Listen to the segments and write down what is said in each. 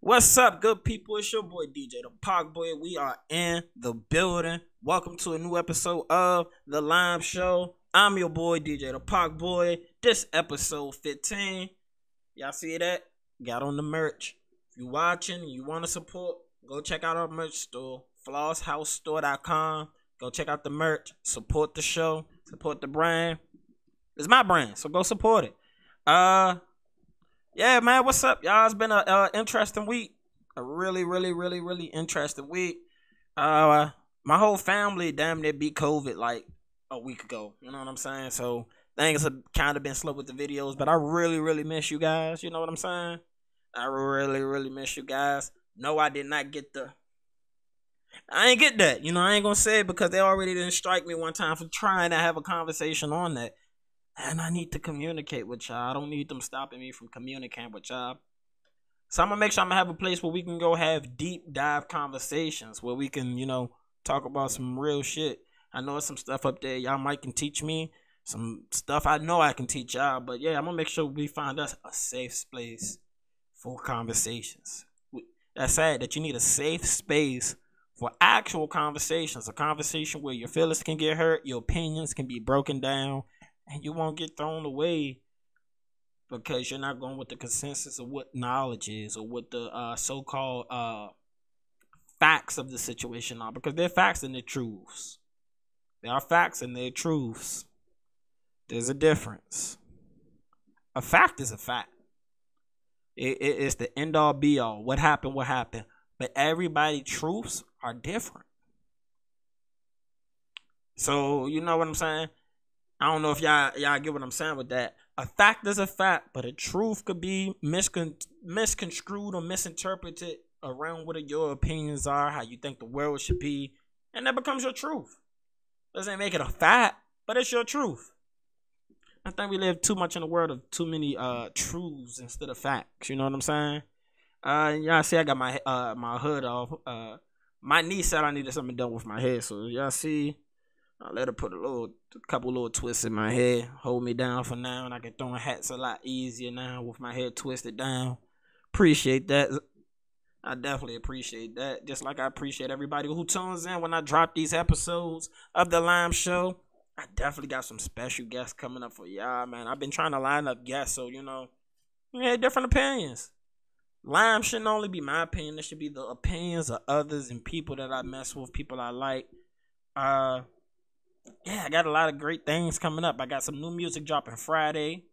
What's up, good people? It's your boy DJ the Park Boy. We are in the building. Welcome to a new episode of the L.I.M.E show. I'm your boy DJ the Park Boy. This episode 15. Y'all see that? Got on the merch. If you watching, you want to support, go check out our merch store, flosshousestore.com. Go check out the merch. Support the show. Support the brand. It's my brand, so go support it. Yeah, man, what's up, y'all? It's been a interesting week. A really interesting week. My whole family damn near beat COVID like a week ago. You know what I'm saying? So things have kind of been slow with the videos, but I really miss you guys. You know what I'm saying? I really miss you guys. No, I did not get I ain't get that. You know, I ain't gonna say it because they already didn't strike me one time for trying to have a conversation on that. And I need to communicate with y'all. I don't need them stopping me from communicating with y'all. So I'm going to make sure I'm going to have a place where we can go have deep dive conversations. Where we can, talk about some real shit. I know there's some stuff up there y'all might can teach me. Some stuff I know I can teach y'all. But yeah, I'm going to make sure we find us a safe space for conversations. That's sad that you need a safe space for actual conversations. A conversation where your feelings can get hurt. Your opinions can be broken down. And you won't get thrown away because you're not going with the consensus of what knowledge is or what the so-called facts of the situation are. Because they're facts and they're truths. They are facts and they're truths. There's a difference. A fact is a fact. It's the end-all, be-all. What happened, what happened. But everybody's truths are different. So, you know what I'm saying? I don't know if y'all get what I'm saying with that. A fact is a fact, but a truth could be misconstrued or misinterpreted around what your opinions are, how you think the world should be, and that becomes your truth. Doesn't make it a fact, but it's your truth. I think we live too much in a world of too many truths instead of facts. You know what I'm saying? Y'all see I got my my hood off. My niece said I needed something done with my hair, so y'all see. I let her put a couple little twists in my hair, hold me down for now, and I can throw in hats a lot easier now with my hair twisted down. Appreciate that. I definitely appreciate that. Just like I appreciate everybody who tunes in when I drop these episodes of the L.I.M.E show. I definitely got some special guests coming up for y'all, man. I've been trying to line up guests, so we had different opinions. L.I.M.E shouldn't only be my opinion. It should be the opinions of others and people that I mess with, people I like. Yeah, I got a lot of great things coming up. I got some new music dropping Friday.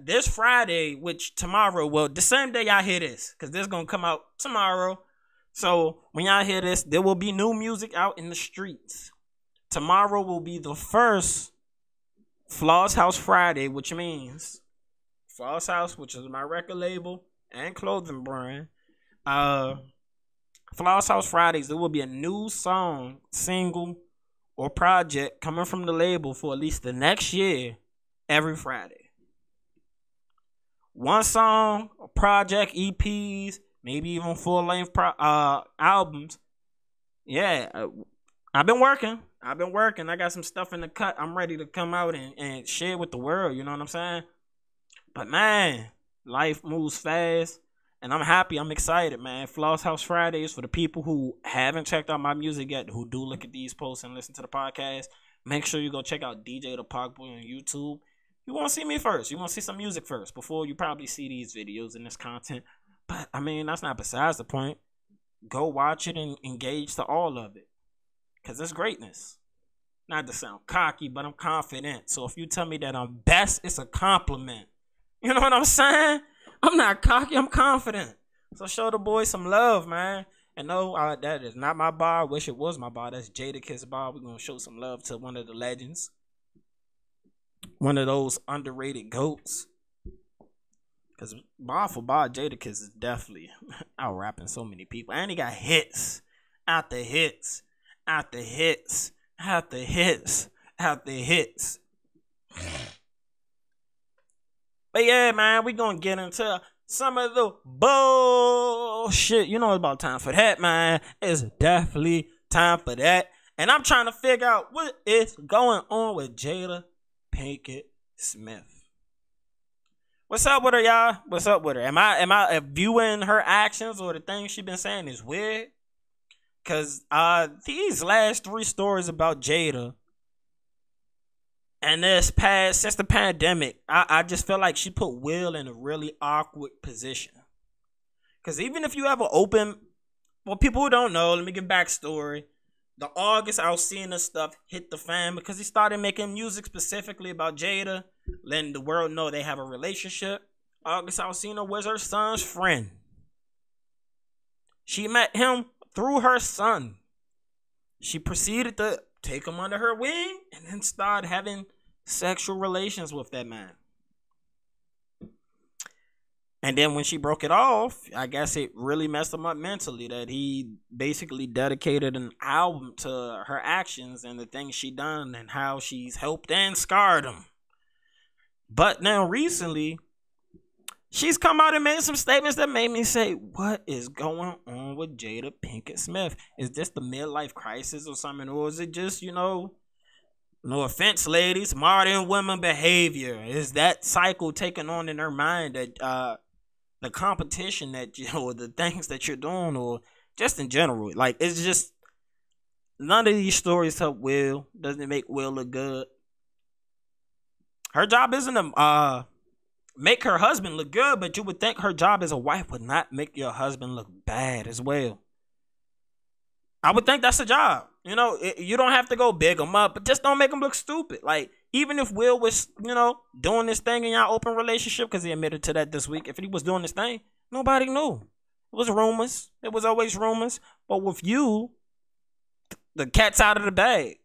This Friday, which tomorrow, well, the same day y'all hear this, because this is going to come out tomorrow. So when y'all hear this, there will be new music out in the streets. Tomorrow will be the first Floss House Friday, which means Floss House, which is my record label and clothing brand. Floss House Fridays, there will be a new song, single, or project coming from the label for at least the next year every Friday. One song, a project, EPs, maybe even full-length albums. Yeah, I've been working. I got some stuff in the cut. I'm ready to come out and share with the world, you know what I'm saying? But man, life moves fast. And I'm happy. I'm excited, man. Floss House Fridays, for the people who haven't checked out my music yet, who do look at these posts and listen to the podcast, make sure you go check out DJ the Park Boy on YouTube. You want to see me first. You want to see some music first before you probably see these videos and this content. But, I mean, that's not besides the point. Go watch it and engage to all of it. Because it's greatness. Not to sound cocky, but I'm confident. So if you tell me that I'm best, it's a compliment. You know what I'm saying? I'm not cocky, I'm confident. So show the boys some love, man. And no, that is not my bar. I wish it was my bar. That's Jadakiss bar. We're going to show some love to one of the legends. One of those underrated GOATs. Because bar for bar, Jadakiss is definitely out rapping so many people. And he got hits. After hits. After hits. After hits. After hits. But yeah, man, we gonna get into some of the bullshit. You know it's about time for that, man. It's definitely time for that. And I'm trying to figure out what is going on with Jada Pinkett Smith. What's up with her, y'all? What's up with her? Am I viewing her actions or the things she been saying is weird? Cause these last 3 stories about Jada and this past since the pandemic, I just feel like she put Will in a really awkward position. Cause even if you have an open, well, people who don't know, let me give backstory. The August Alsina stuff hit the fan because he started making music specifically about Jada, letting the world know they have a relationship. August Alsina was her son's friend. She met him through her son. She proceeded to take him under her wing and then start having sexual relations with that man. And then when she broke it off, I guess it really messed him up mentally that he basically dedicated an album to her actions and the things she done and how she's helped and scarred him. But now recently, she's come out and made some statements that made me say, what is going on with Jada Pinkett Smith? Is this the midlife crisis or something? Or is it just, no offense, ladies, modern women behavior? Is that cycle taking on in her mind that the competition that or the things that you're doing, or just in general, like, it's just none of these stories help Will. Doesn't make Will look good. Her job isn't to make her husband look good, but you would think her job as a wife would not make your husband look bad as well. I would think that's a job. You don't have to go big him up, but just don't make him look stupid. Like, even if Will was, doing this thing in your open relationship, because he admitted to that this week, if he was doing this thing, nobody knew. It was rumors. It was always rumors. But with you, the cat's out of the bag.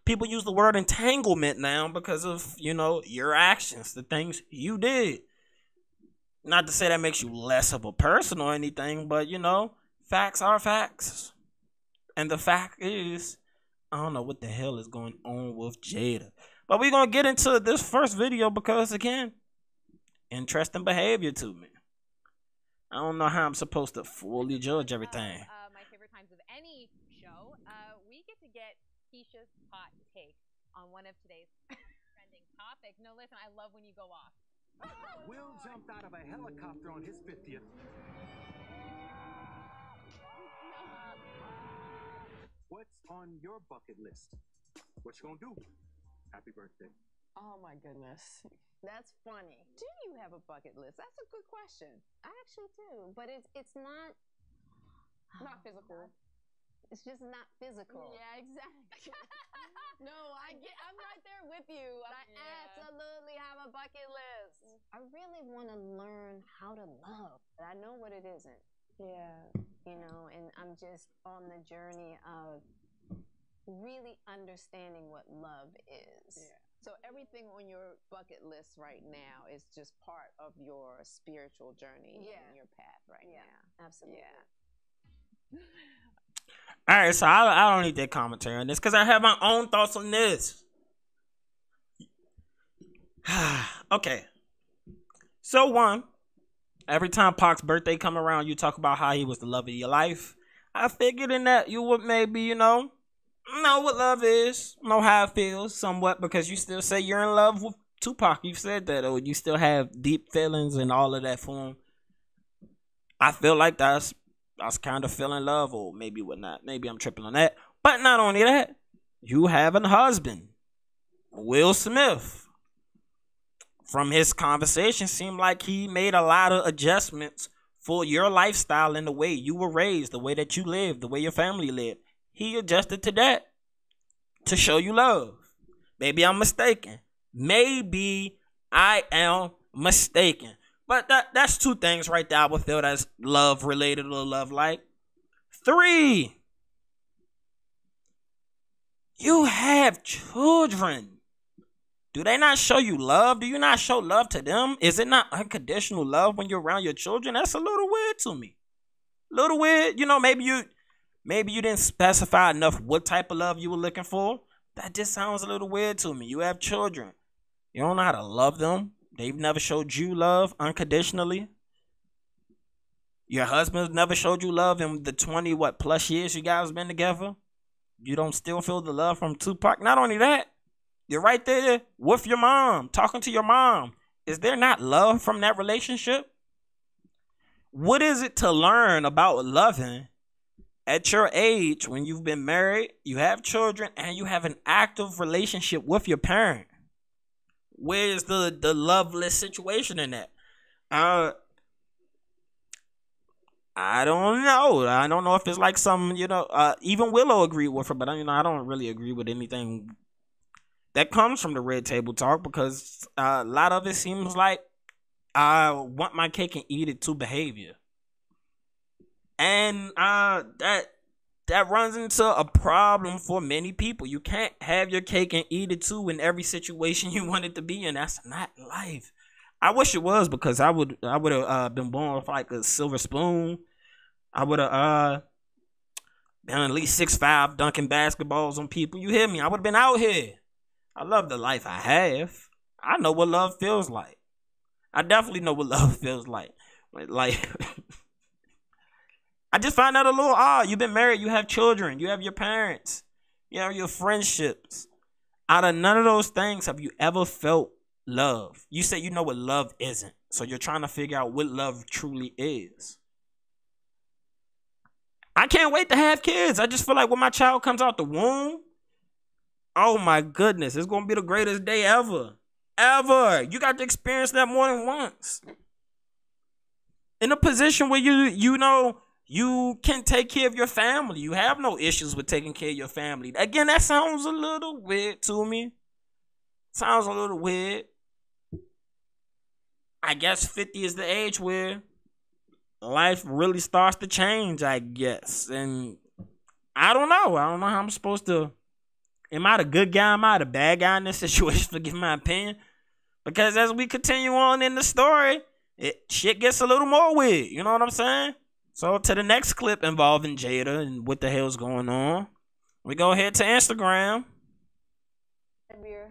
People use the word entanglement now because of, your actions, the things you did. Not to say that makes you less of a person or anything, but, facts are facts. And the fact is, I don't know what the hell is going on with Jada. But we're going to get into this first video because, again, interesting behavior to me. I don't know how I'm supposed to fully judge everything. My favorite times of any show, we get to get Keisha's hot take on one of today's trending topics. No, listen, I love when you go off. Will jumped out of a helicopter on his 50th. What's on your bucket list? What you gonna do? Happy birthday. Oh my goodness. That's funny. Do you have a bucket list? That's a good question. I actually do, but it's not physical. It's just not physical. Yeah, exactly. No, I'm right there with you. I absolutely have a bucket list. I really want to learn how to love, but I know what it isn't. Yeah. And I'm just on the journey of really understanding what love is. Yeah. So everything on your bucket list right now is just part of your spiritual journey and your path right now. Absolutely. Yeah. All right, so I don't need that commentary on this because I have my own thoughts on this. Okay. So one, every time Pac's birthday come around, you talk about how he was the love of your life. I figured in that you would maybe, know what love is, know how it feels somewhat, because you still say you're in love with Tupac. You've said that, or you still have deep feelings and all of that for him. I feel like that's kind of feeling love, or maybe whatnot. Maybe I'm tripping on that. But not only that, you have a husband, Will Smith. From his conversation, seemed like he made a lot of adjustments for your lifestyle and the way you were raised, the way that you lived, the way your family lived. He adjusted to that to show you love. Maybe I'm mistaken. Maybe I am mistaken. But that's 2 things right there I would feel that's love related or love like. 3, you have children. Do they not show you love? Do you not show love to them? Is it not unconditional love when you're around your children? That's a little weird to me. A little weird. Maybe you didn't specify enough what type of love you were looking for. That just sounds a little weird to me. You have children. You don't know how to love them. They've never showed you love unconditionally. Your husband never showed you love in the 20 plus years you guys been together. You don't still feel the love from Tupac. Not only that, you're right there with your mom, talking to your mom. is there not love from that relationship? What is it to learn about loving at your age when you've been married, you have children, and you have an active relationship with your parent? Where's the loveless situation in that? I don't know. I don't know if it's like some, even Willow agreed with her, but I don't really agree with anything that comes from the Red Table Talk, because a lot of it seems like I want my cake and eat it too behavior. And that runs into a problem for many people. You can't have your cake and eat it too in every situation you want it to be in. That's not life. I wish it was, because I would have been born with like a silver spoon. I would have been at least 6'5", dunking basketballs on people. You hear me? I would have been out here. I love the life I have. I know what love feels like. I definitely know what love feels like. Like, I just find that a little odd. You've been married, you have children, you have your parents, you have your friendships. Out of none of those things have you ever felt love. You say you know what love isn't, so you're trying to figure out what love truly is. I can't wait to have kids. I just feel like when my child comes out the womb, oh my goodness, it's going to be the greatest day ever. Ever. You got to experience that more than once. In a position where you can take care of your family. You have no issues with taking care of your family. Again, that sounds a little weird to me. Sounds a little weird. I guess 50 is the age where life really starts to change, I guess. And I don't know. I don't know how I'm supposed to. Am I the good guy? Am I the bad guy in this situation? Forgive my opinion. Because as we continue on in the story, shit gets a little more weird. You know what I'm saying? So to the next clip involving Jada and what the hell's going on, we go ahead to Instagram. We're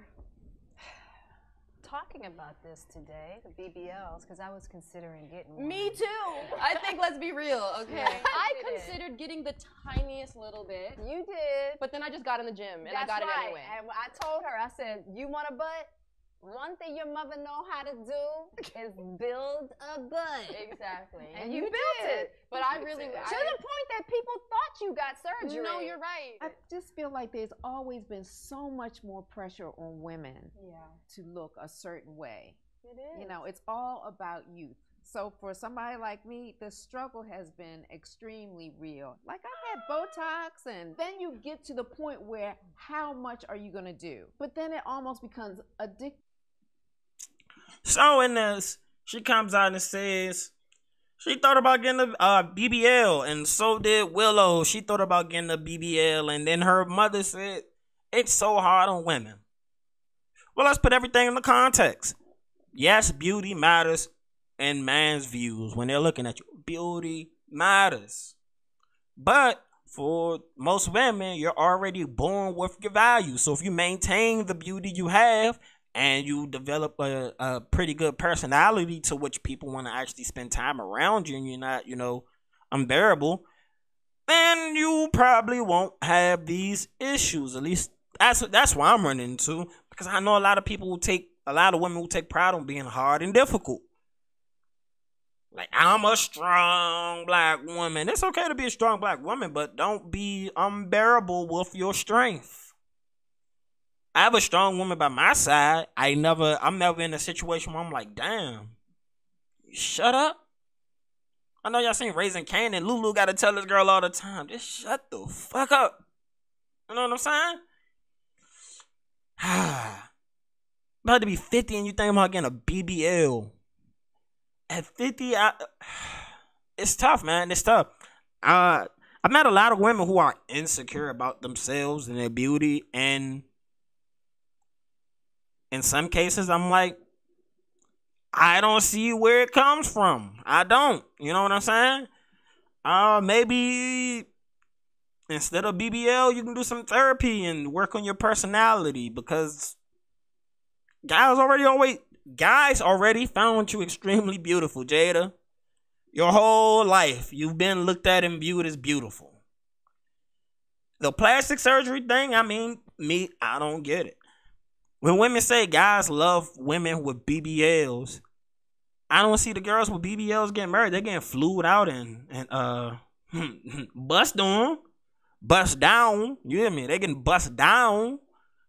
talking about this today, the BBLs, because I was considering getting one. Me too. I think, let's be real, okay? I considered getting the tiniest little bit. You did. But then I just got in the gym and I got it anyway. And I told her, I said, you want a butt? One thing your mother know how to do is build a butt. Exactly. And you built it. But I really... To the point that people thought you got surgery. No, you're right. I just feel like there's always been so much more pressure on women to look a certain way. It is. You know, it's all about youth. So for somebody like me, the struggle has been extremely real. Like, I've had Botox, and then you get to the point where how much are you going to do? But then it almost becomes addictive. So in this, she comes out and says she thought about getting a BBL, and so did Willow. She thought about getting a BBL, and then her mother said, it's so hard on women. Well, let's put everything in the context. Yes, beauty matters in man's views when they're looking at you. Beauty matters. But for most women, you're already born with your values. So if you maintain the beauty you have, and you develop a pretty good personality to which people want to actually spend time around you, and you're not, unbearable, then you probably won't have these issues. At least that's what I'm running into, because I know a lot of women will take pride on being hard and difficult. Like, I'm a strong black woman. It's okay to be a strong black woman, but don't be unbearable with your strength. I have a strong woman by my side. I'm never in a situation where I'm like, damn, shut up. I know y'all seen Raising Kanan. Lulu got to tell this girl all the time, just shut the fuck up. You know what I'm saying? About to be 50 and you think about getting a BBL. At 50, it's tough, man. It's tough. I've met a lot of women who are insecure about themselves and their beauty, and in some cases, I'm like, I don't see where it comes from. I don't. You know what I'm saying? Maybe instead of BBL, you can do some therapy and work on your personality, because guys already found you extremely beautiful, Jada. Your whole life, you've been looked at and viewed as beautiful. The plastic surgery thing, I don't get it. when women say guys love women with BBLs, I don't see the girls with BBLs getting married. They're getting flued out and bust on, bust down. You hear me? They getting bust down.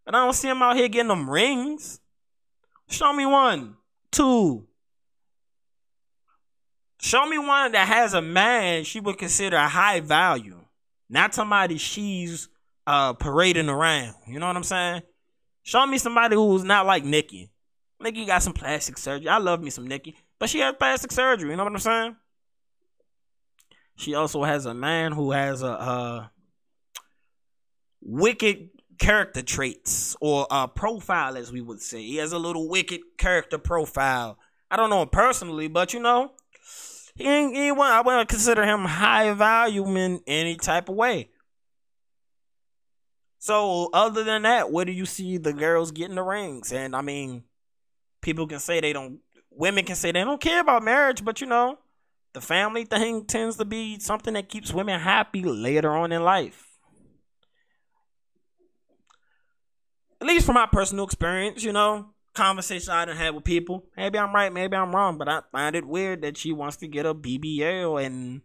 But I don't see them out here getting them rings. Show me one. Two. Show me one that has a man she would consider a high value. Not somebody she's parading around. You know what I'm saying? Show me somebody who's not like Nikki. Nikki got some plastic surgery. I love me some Nikki. But she has plastic surgery. You know what I'm saying? She also has a man who has a wicked character traits, or profile, as we would say. He has a little wicked character profile. I don't know him personally, but you know, I wouldn't consider him high value in any type of way. So other than that, where do you see the girls getting the rings? And I mean, people can say women can say they don't care about marriage, but you know, the family thing tends to be something that keeps women happy later on in life. At least from my personal experience, you know, conversation I done had with people. Maybe I'm right, maybe I'm wrong, but I find it weird that she wants to get a BBL and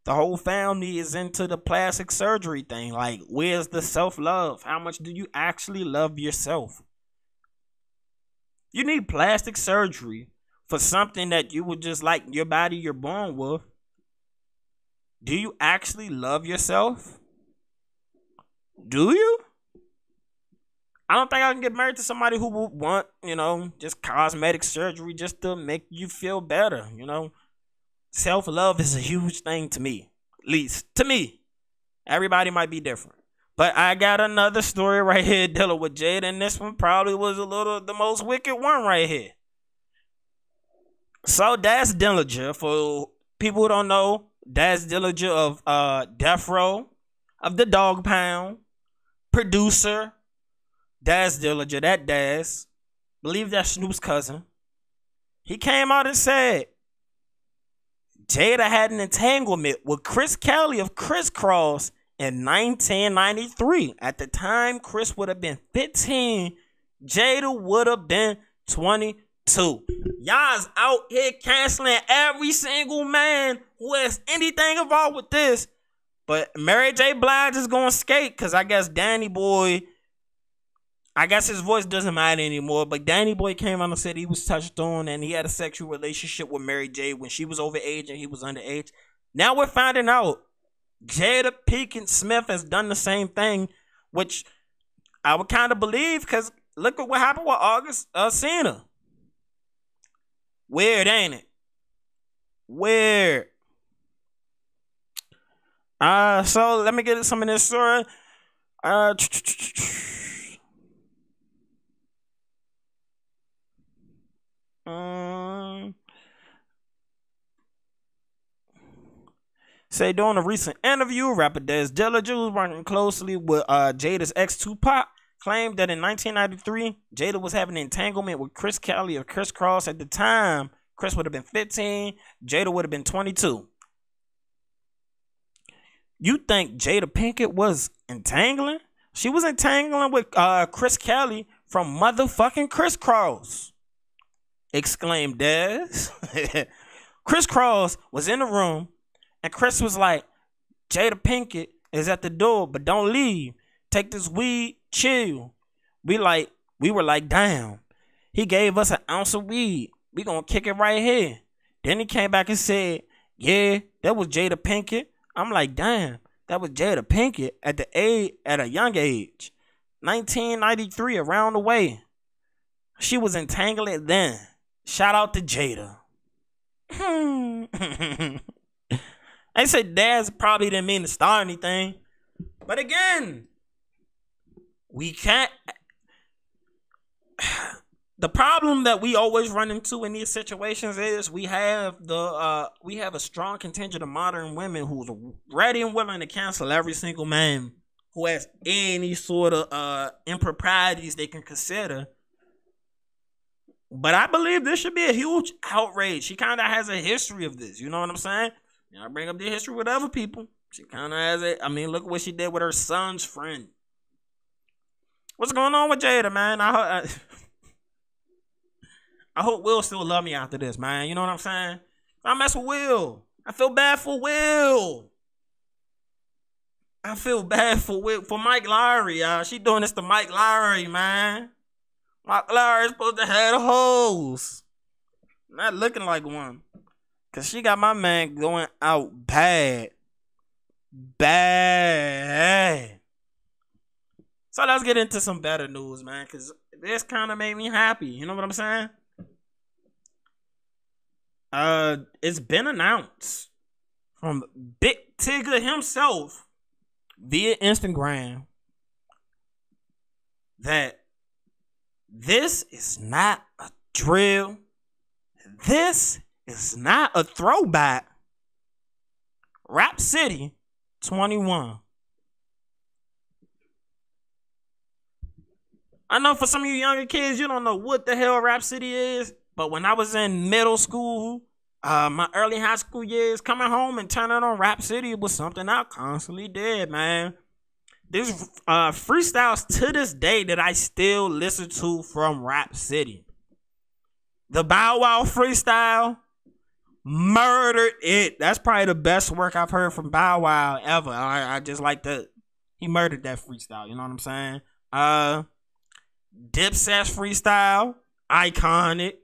the whole family is into the plastic surgery thing. Like, where's the self-love? How much do you actually love yourself? You need plastic surgery for something that you would just like your body you're born with. Do you actually love yourself? Do you? I don't think I can get married to somebody who would want, you know, just cosmetic surgery just to make you feel better, you know. Self-love is a huge thing to me. At least to me. Everybody might be different. But I got another story right here dealing with Jada, and this one probably was the most wicked one right here. So Daz Dillinger, for people who don't know, Daz Dillinger of Death Row, of the Dog Pound, producer, Daz Dillinger, that Daz, believe that's Snoop's cousin. He came out and said Jada had an entanglement with Chris Kelly of Criss Cross in 1993. At the time, Chris would have been 15. Jada would have been 22. Y'all's out here canceling every single man who has anything involved with this. But Mary J. Blige is going to skate because I guess Danny Boy, I guess his voice doesn't matter anymore, but Danny Boy came out and said he was touched on and he had a sexual relationship with Mary J. when she was overage and he was underage. Now we're finding out Jada Pinkett Smith has done the same thing, which I would kind of believe because look at what happened with August Alsina. Weird, ain't it? Weird. So let me get some of this story. Say during a recent interview, rapper Daz Dillinger, was working closely with Jada's ex Tupac, claimed that in 1993, Jada was having an entanglement with Chris Kelly of Criss Cross. At the time, Chris would have been 15, Jada would have been 22. You think Jada Pinkett was entangling? She was entangling with Chris Kelly from motherfucking Criss Cross, exclaimed Daz. Criss Cross was in the room, and Chris was like, Jada Pinkett is at the door, but don't leave. Take this weed, chill. We were like, damn. He gave us an ounce of weed. We gonna kick it right here. Then he came back and said, yeah, that was Jada Pinkett. I'm like, damn, that was Jada Pinkett at a young age. 1993, around the way. She was entangled then. Shout out to Jada. I said Daz probably didn't mean to start anything. But again, we can't. The problem that we always run into in these situations is we have a strong contingent of modern women who's ready and willing to cancel every single man who has any sort of improprieties they can consider. But I believe this should be a huge outrage. She kind of has a history of this. You know what I'm saying? I bring up the history with other people. She kind of has it. I mean, look at what she did with her son's friend. What's going on with Jada, man? I hope Will still love me after this, man. You know what I'm saying? I mess with Will. I feel bad for Will. I feel bad for Mike Lowry, y'all. She doing this to Mike Lowry, man. Mike Lowry's supposed to have the hoes. Not looking like one. Cause she got my man going out bad. Bad. So let's get into some better news, man. Cause this kind of made me happy. You know what I'm saying? It's been announced from Big Tigger himself via Instagram that this is not a drill. This is not a throwback. Rap City 21. I know for some of you younger kids, you don't know what the hell Rap City is. But when I was in middle school, my early high school years, coming home and turning on Rap City was something I constantly did, man. There's freestyles to this day that I still listen to from Rap City. The Bow Wow freestyle, murdered it. That's probably the best work I've heard from Bow Wow ever. I just like that. He murdered that freestyle, you know what I'm saying? Dipset's freestyle, iconic.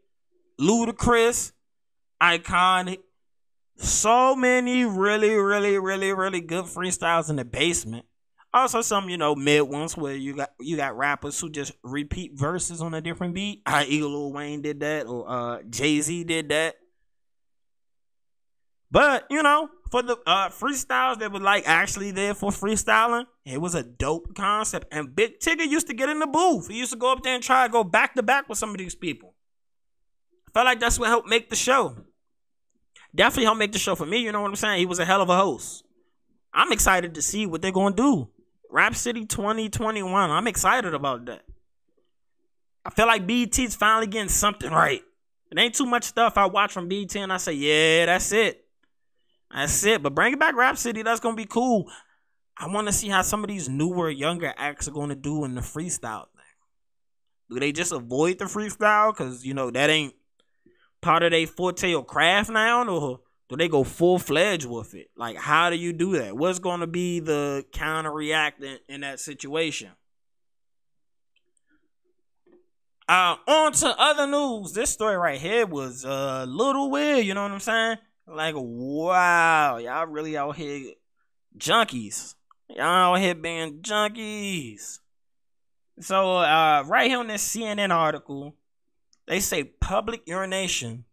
Ludacris, iconic. So many really good freestyles in the basement. Also some, mid ones where you got rappers who just repeat verses on a different beat. I.e. Lil Wayne did that, or Jay-Z did that. But, for the freestyles that were actually there for freestyling, it was a dope concept. And Big Tigger used to get in the booth. He used to go up there and try to go back to back with some of these people. Felt like that's what helped make the show. Definitely helped make the show for me, you know what I'm saying? He was a hell of a host. I'm excited to see what they're going to do. Rap City 2021. I'm excited about that. I feel like BET's finally getting something right. It ain't too much stuff I watch from BET and I say, yeah, that's it. That's it. But bring it back, Rap City. That's going to be cool. I want to see how some of these newer, younger acts are going to do in the freestyle thing. Do they just avoid the freestyle? Because, that ain't part of their forte or craft now, or do they go full-fledged with it? Like, how do you do that? What's going to be the counter-react in that situation? On to other news. This story right here was a little weird, you know what I'm saying? Like, wow, y'all really out here junkies. Y'all out here being junkies. So, right here on this CNN article, they say public urination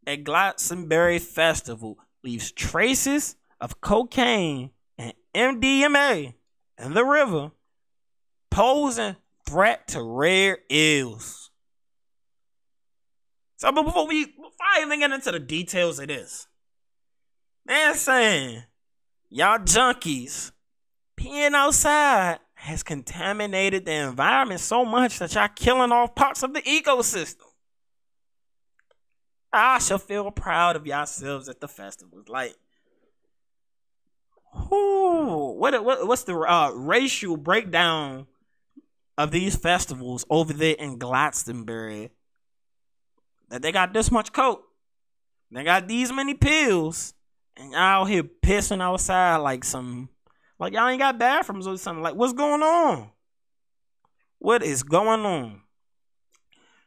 at Glastonbury Festival leaves traces of cocaine and MDMA in the river, posing threat to rare eels. So, but before I even get into the details of this, they're saying y'all junkies peeing outside has contaminated the environment so much that y'all killing off parts of the ecosystem. I shall feel proud of yourselves at the festivals. Like, what's the racial breakdown of these festivals over there in Glastonbury? That they got this much coke, they got these many pills, and y'all out here pissing outside like y'all ain't got bathrooms or something. Like, what's going on? What is going on?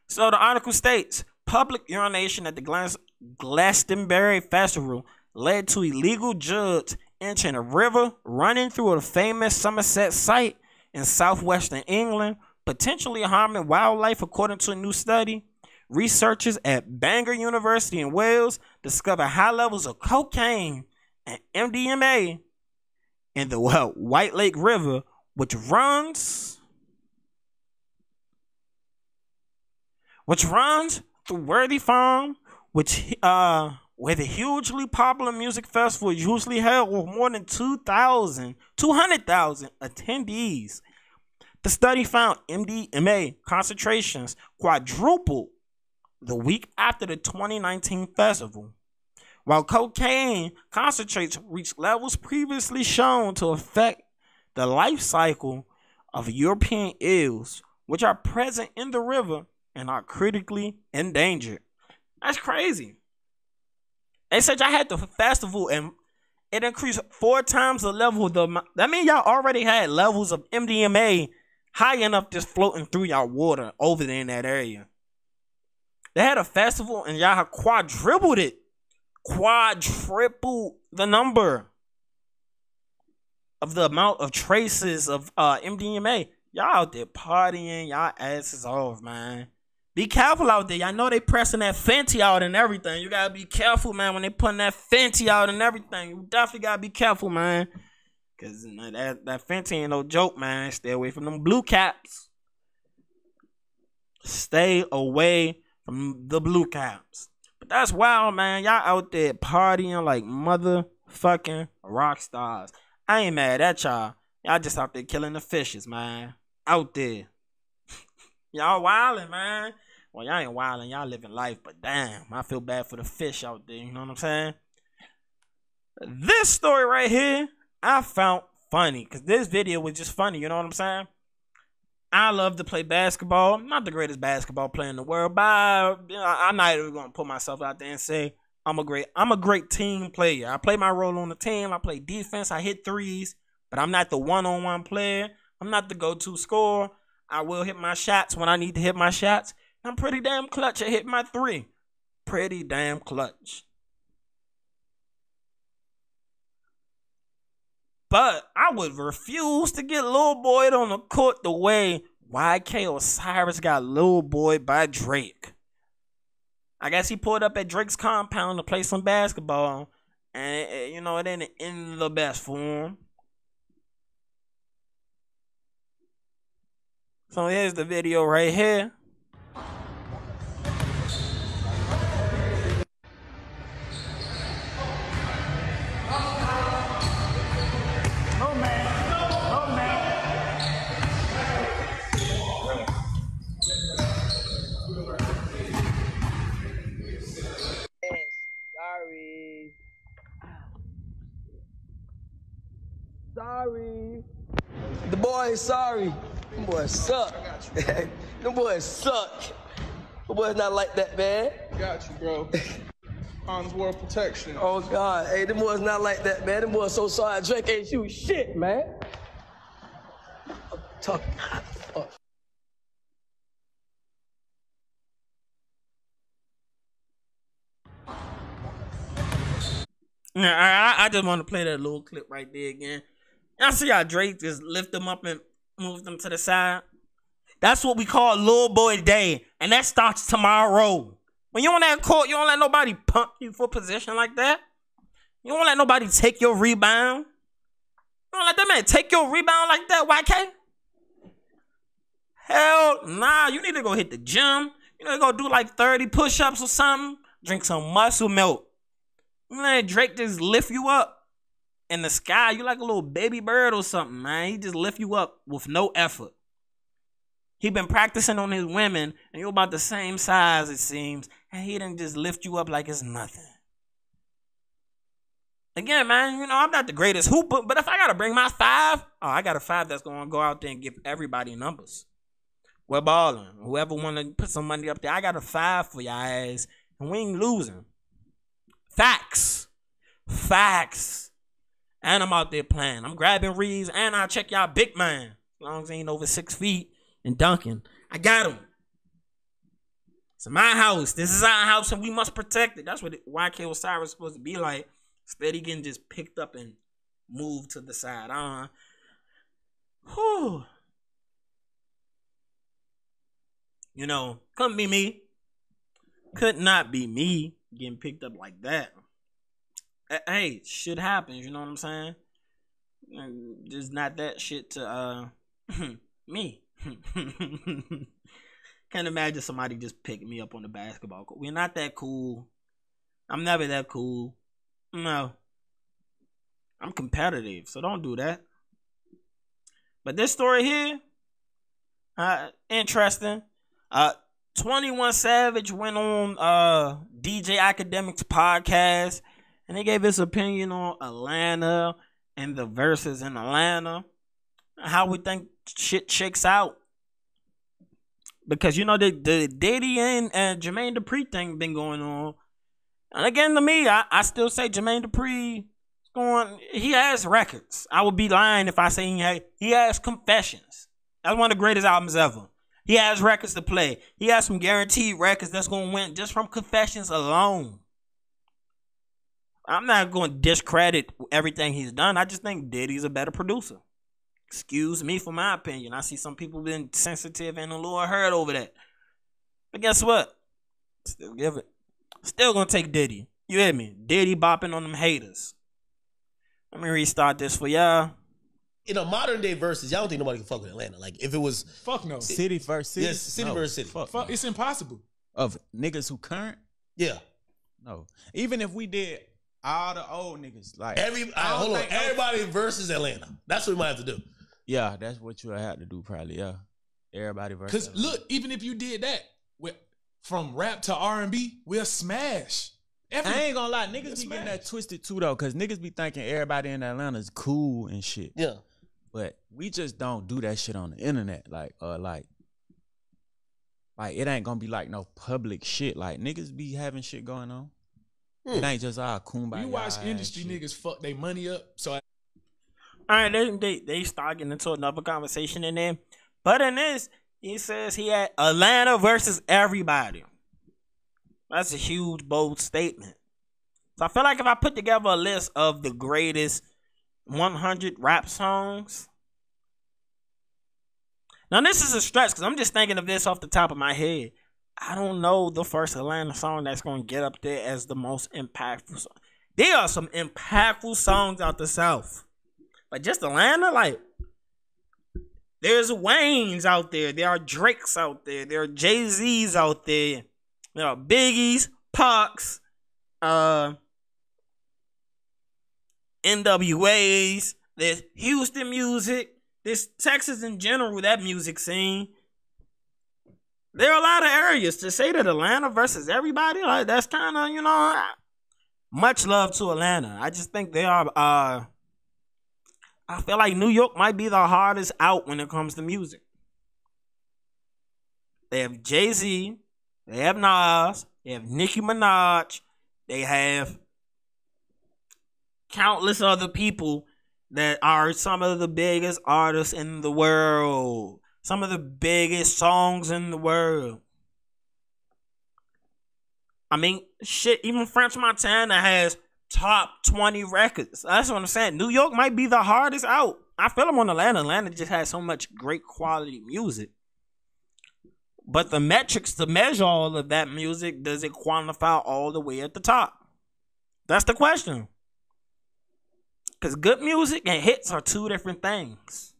So the article states, public urination at the Glastonbury Festival led to illegal jugs entering a river running through a famous Somerset site in southwestern England, potentially harming wildlife, according to a new study. Researchers at Bangor University in Wales discovered high levels of cocaine and MDMA in the White Lake River, which runs through Worthy Farm, where the hugely popular music festival is usually held with more than 200,000 attendees. The study found MDMA concentrations quadrupled the week after the 2019 festival, while cocaine concentrates reached levels previously shown to affect the life cycle of European eels, which are present in the river and are critically endangered. That's crazy. They said y'all had the festival and it increased 4 times the level of the. That means y'all already had levels of MDMA high enough just floating through y'all water over there in that area. They had a festival and y'all quadrupled it. Quadrupled the number of the amount of traces of MDMA. Y'all out there partying, y'all asses off, man. Be careful out there. Y'all know they pressing that Fenty out and everything. You gotta be careful, man, when they putting that Fenty out and everything. You definitely gotta be careful, man. Cause that Fenty ain't no joke, man. Stay away from them blue caps. Stay away from the blue caps. But that's wild, man. Y'all out there partying like motherfucking rock stars. I ain't mad at y'all. Y'all just out there killing the fishes, man. Out there. Y'all wildin', man. Well, y'all ain't wildin'. Y'all living life. But damn, I feel bad for the fish out there. You know what I'm saying? This story right here, I found funny. Because this video was just funny. You know what I'm saying? I love to play basketball. I'm not the greatest basketball player in the world. But I'm not even going to put myself out there and say I'm a great team player. I play my role on the team. I play defense. I hit threes. But I'm not the one-on-one player. I'm not the go-to scorer. I will hit my shots when I need to hit my shots. I'm pretty damn clutch at hitting my 3. Pretty damn clutch. But I would refuse to get Lil Boy on the court the way YK Osiris got Lil Boy by Drake. I guess he pulled up at Drake's compound to play some basketball. And, it ain't in the best form. So here's the video right here. Oh man. Sorry. The boys sorry. Them boys suck. Them boys suck. Them boys not like that, man. Got you, bro. Arms world protection. Oh, God. Hey, them boys not like that, man. Them boys so sorry. Drake ain't shoot shit, man. I'm talking. Oh. I just want to play that little clip right there again. Y'all see how Drake just lift them up and move them to the side? That's what we call Lil Boy Day. And that starts tomorrow. When you on that court, you don't let nobody pump you for position like that. You don't let nobody take your rebound. You don't let that man take your rebound like that, YK. Hell nah. You need to go hit the gym. You need to go do like 30 push-ups or something. Drink some muscle milk. You let Drake just lift you up in the sky. You like a little baby bird or something, man. He just lift you up with no effort. He been practicing on his women, and you're about the same size, it seems, and he didn't just lift you up like it's nothing. Again, man, I'm not the greatest hooper, but if I got to bring my 5, I got a 5 that's going to go out there and give everybody numbers. We're balling. Whoever want to put some money up there, I got a 5 for y'all ass, and we ain't losing. Facts. And I'm out there playing. I'm grabbing reads, and I check y'all big man. As long as he ain't over 6 feet and dunking. I got him. It's my house. This is our house, and we must protect it. That's what YK Osiris is supposed to be like. Instead, he getting just picked up and moved to the side. Whew. Couldn't be me. Could not be me getting picked up like that. Hey, shit happens, you know what I'm saying? Just not that shit to me. Can't imagine somebody just picking me up on the basketball court. We're not that cool. I'm never that cool. No. I'm competitive, so don't do that. But this story here, interesting. 21 Savage went on DJ Academic's podcast, and he gave his opinion on Atlanta and the verses in Atlanta. how we think shit shakes out. Because you know the Diddy and Jermaine Dupri thing been going on. And again, to me, I still say Jermaine Dupri he has records. I would be lying if I say he has Confessions. That's one of the greatest albums ever. He has records to play. He has some guaranteed records that's going to win just from Confessions alone. I'm not going to discredit everything he's done. I just think Diddy's a better producer. Excuse me for my opinion. I see some people being sensitive and a little hurt over that. But guess what? Still give it. Still going to take Diddy. You hear me? Diddy bopping on them haters. Let me restart this for y'all. In a modern day versus, y'all don't think nobody can fuck with Atlanta. Like, if it was... Fuck no. City versus city? Yes, city versus city. Fuck, it's impossible. Of niggas who current? Yeah. No. Even if we did all the old niggas. Like hold on. Everybody versus Atlanta. That's what we might have to do. Yeah, that's what you have to do probably, yeah. Everybody versus Because look, even if you did that, from rap to R&B, we'll smash. I ain't gonna lie, niggas be getting that twisted too though, because niggas be thinking everybody in Atlanta is cool and shit. Yeah. But we just don't do that shit on the internet. Like it ain't gonna be like no public shit. Like niggas be having shit going on. It ain't just all kumbaya. You watch industry niggas fuck their money up. So all right, they start getting into another conversation in there. But in this, he says he had Atlanta versus everybody. That's a huge, bold statement. So I feel like if I put together a list of the greatest 100 rap songs. Now this is a stretch because I'm just thinking of this off the top of my head. I don't know the first Atlanta song that's going to get up there as the most impactful song. There are some impactful songs out the South. But just Atlanta, like, there's Waynes out there. There are Drakes out there. There are Jay-Z's out there. There are Biggies, Pacs, NWAs. There's Houston music. There's Texas in general, that music scene. There are a lot of areas. To say that Atlanta versus everybody, like, that's kind of, much love to Atlanta. I just think they are, I feel like New York might be the hardest out when it comes to music. They have Jay-Z. They have Nas. They have Nicki Minaj. They have countless other people that are some of the biggest artists in the world. Some of the biggest songs in the world. I mean, shit, even French Montana has top 20 records. That's what I'm saying. New York might be the hardest out. I feel them on Atlanta. Atlanta just has so much great quality music. But the metrics to measure all of that music, does it quantify all the way at the top? That's the question. Because good music and hits are two different things.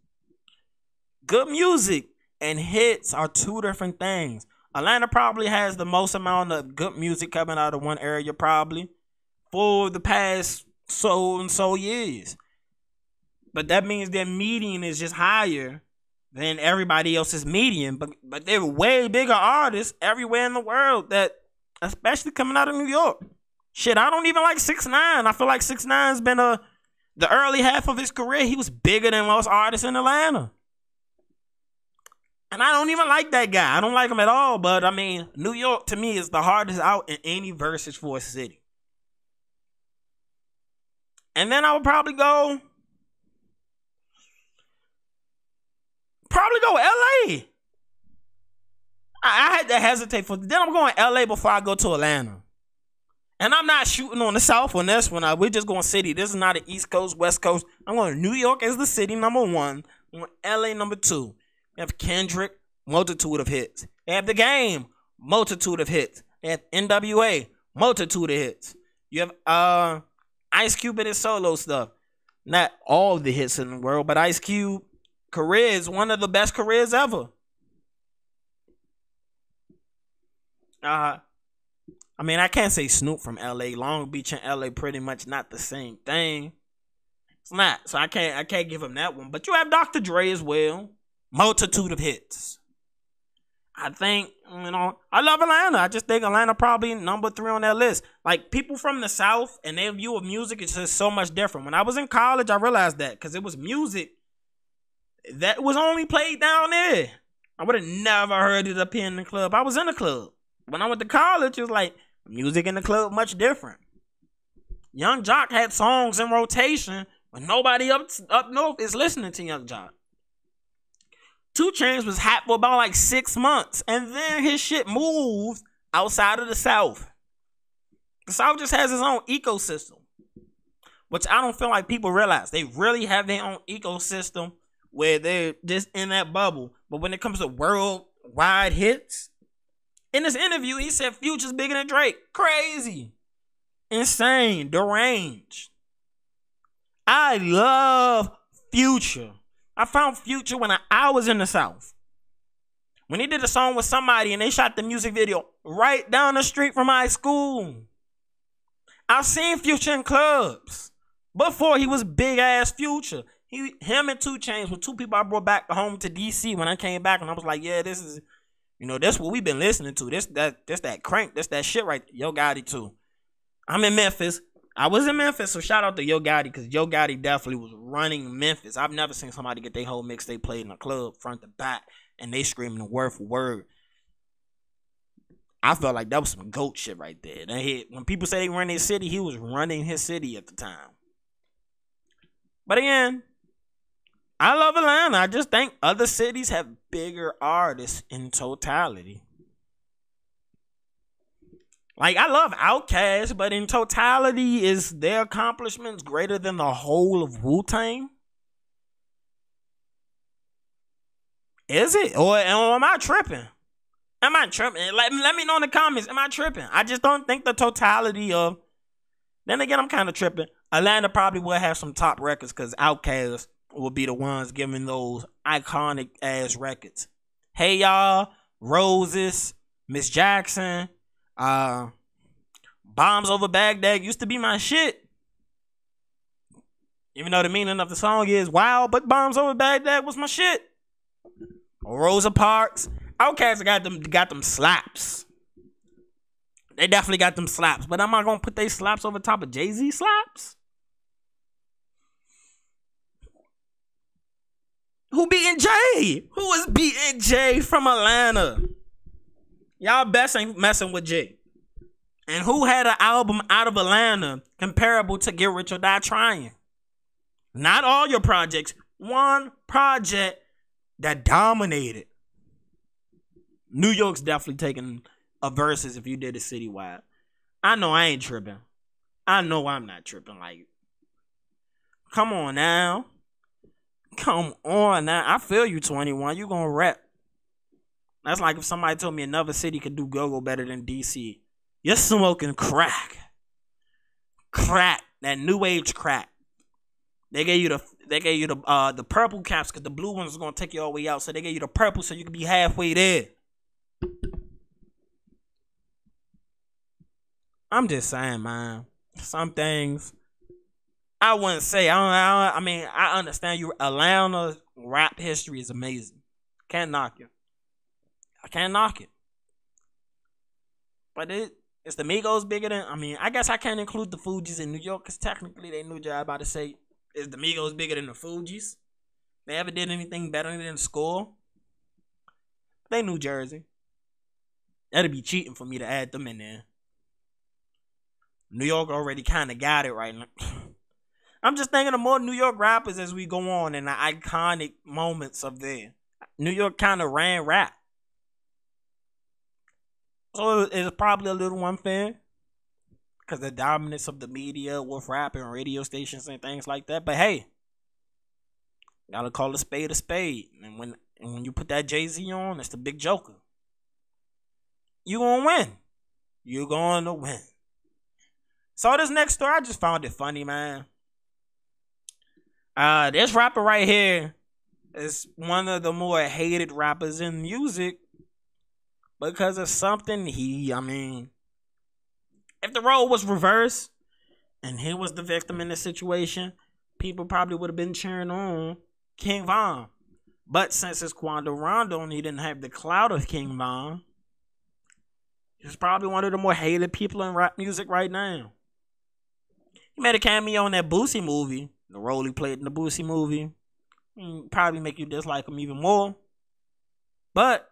Good music and hits are two different things. Atlanta probably has the most amount of good music coming out of one area probably for the past so and so years. But that means their median is just higher than everybody else's median. But they're way bigger artists everywhere in the world, that especially coming out of New York. Shit, I don't even like 6ix9ine. I feel like 6ix9ine's been the early half of his career, he was bigger than most artists in Atlanta. And I don't even like that guy. I don't like him at all. But I mean, New York to me is the hardest out in any versus for a city. And then I would probably go LA. I had to hesitate for. Then I'm going LA before I go to Atlanta. And I'm not shooting on the South on this one. We're just going city. This is not an East Coast, West Coast. I'm going New York as the city, number one. I'm going LA, number two. They have Kendrick, multitude of hits. They have The Game, multitude of hits. They have NWA, multitude of hits. You have Ice Cube and his solo stuff. Not all the hits in the world, but Ice Cube career is one of the best careers ever. I mean, I can't say Snoop from LA. Long Beach and LA pretty much not the same thing. It's not. So I can't give him that one. But you have Dr. Dre as well. Multitude of hits. I think, I love Atlanta. I just think Atlanta probably number 3 on that list. Like, people from the South and their view of music is just so much different. When I was in college, I realized that. Because it was music that was only played down there. I would have never heard it up here in the club. I was in the club. When I went to college, it was like music in the club much different. Young Jock had songs in rotation, but nobody up north is listening to Young Jock. 2 Chainz was hot for about like 6 months, and then his shit moved outside of the South. The South just has its own ecosystem, which I don't feel like people realize. They really have their own ecosystem where they're just in that bubble. But when it comes to worldwide hits, in this interview, he said Future's bigger than Drake. Crazy. Insane. Deranged. I love Future. I found Future when I was in the South. When he did a song with somebody and they shot the music video right down the street from my school. I've seen Future in clubs before he was big ass Future. Him and 2 Chainz were 2 people I brought back home to DC when I came back, and I was like, yeah, this is, that's what we've been listening to. This that crank, this that shit right there. Yo Gotti too. I'm in Memphis. I was in Memphis, so shout out to Yo Gotti, because Yo Gotti definitely was running Memphis. I've never seen somebody get their whole mixtape played in a club front to back and they screaming word for word. I felt like that was some GOAT shit right there. When people say they run their city, he was running his city at the time. But again, I love Atlanta. I just think other cities have bigger artists in totality. Like, I love Outkast, but in totality, is their accomplishments greater than the whole of Wu-Tang? Is it? Or am I tripping? Am I tripping? Let me know in the comments. Am I tripping? I just don't think the totality of... Then again, I'm kind of tripping. Atlanta probably will have some top records because Outkast will be the ones giving those iconic ass records. Hey Y'all, Roses, Miss Jackson, Bombs Over Baghdad used to be my shit. Even though the meaning of the song is wow, but Bombs Over Baghdad was my shit. Rosa Parks. Outkast got them slaps. They definitely got them slaps. But am I gonna put they slaps over top of Jay-Z slaps? Who beating Jay? Who is beating Jay from Atlanta? Y'all best ain't messing with Jay. And who had an album out of Atlanta comparable to Get Rich or Die Trying? Not all your projects. One project that dominated. New York's definitely taking a versus if you did it citywide. I know I ain't tripping. I know I'm not tripping. Like, come on now. Come on now. I feel you, 21. You gonna rap. That's like if somebody told me another city could do go-go better than DC. You're smoking crack. Crack. That new age crack. They gave you the purple caps because the blue ones was gonna take you all the way out. So they gave you the purple so you could be halfway there. I'm just saying, man. Some things I wouldn't say. I mean, I understand you. Atlanta rap history is amazing. Can't knock it. I can't knock it. But it's the Migos bigger than. I mean, I guess I can't include the Fugees in New York because technically they New Job about to say, is the Migos bigger than the Fugees? They ever did anything better than Score? They New Jersey. That'd be cheating for me to add them in there. New York already kind of got it right now. I'm just thinking of more New York rappers as we go on and the iconic moments of there. New York kind of ran rap. So it's probably a little unfair because the dominance of the media with rap and radio stations and things like that. But hey, gotta call a spade a spade. And when you put that Jay-Z on, it's the big joker. You gonna win. You gonna win. So this next story, I just found it funny, man. This rapper right here is one of the more hated rappers in music because of something I mean, if the role was reversed and he was the victim in this situation, people probably would have been cheering on King Von. But since it's Quando Rondo and he didn't have the clout of King Von, he's probably one of the more hated people in rap music right now. He made a cameo in that Boosie movie, the role he played in the Boosie movie. Probably make you dislike him even more. But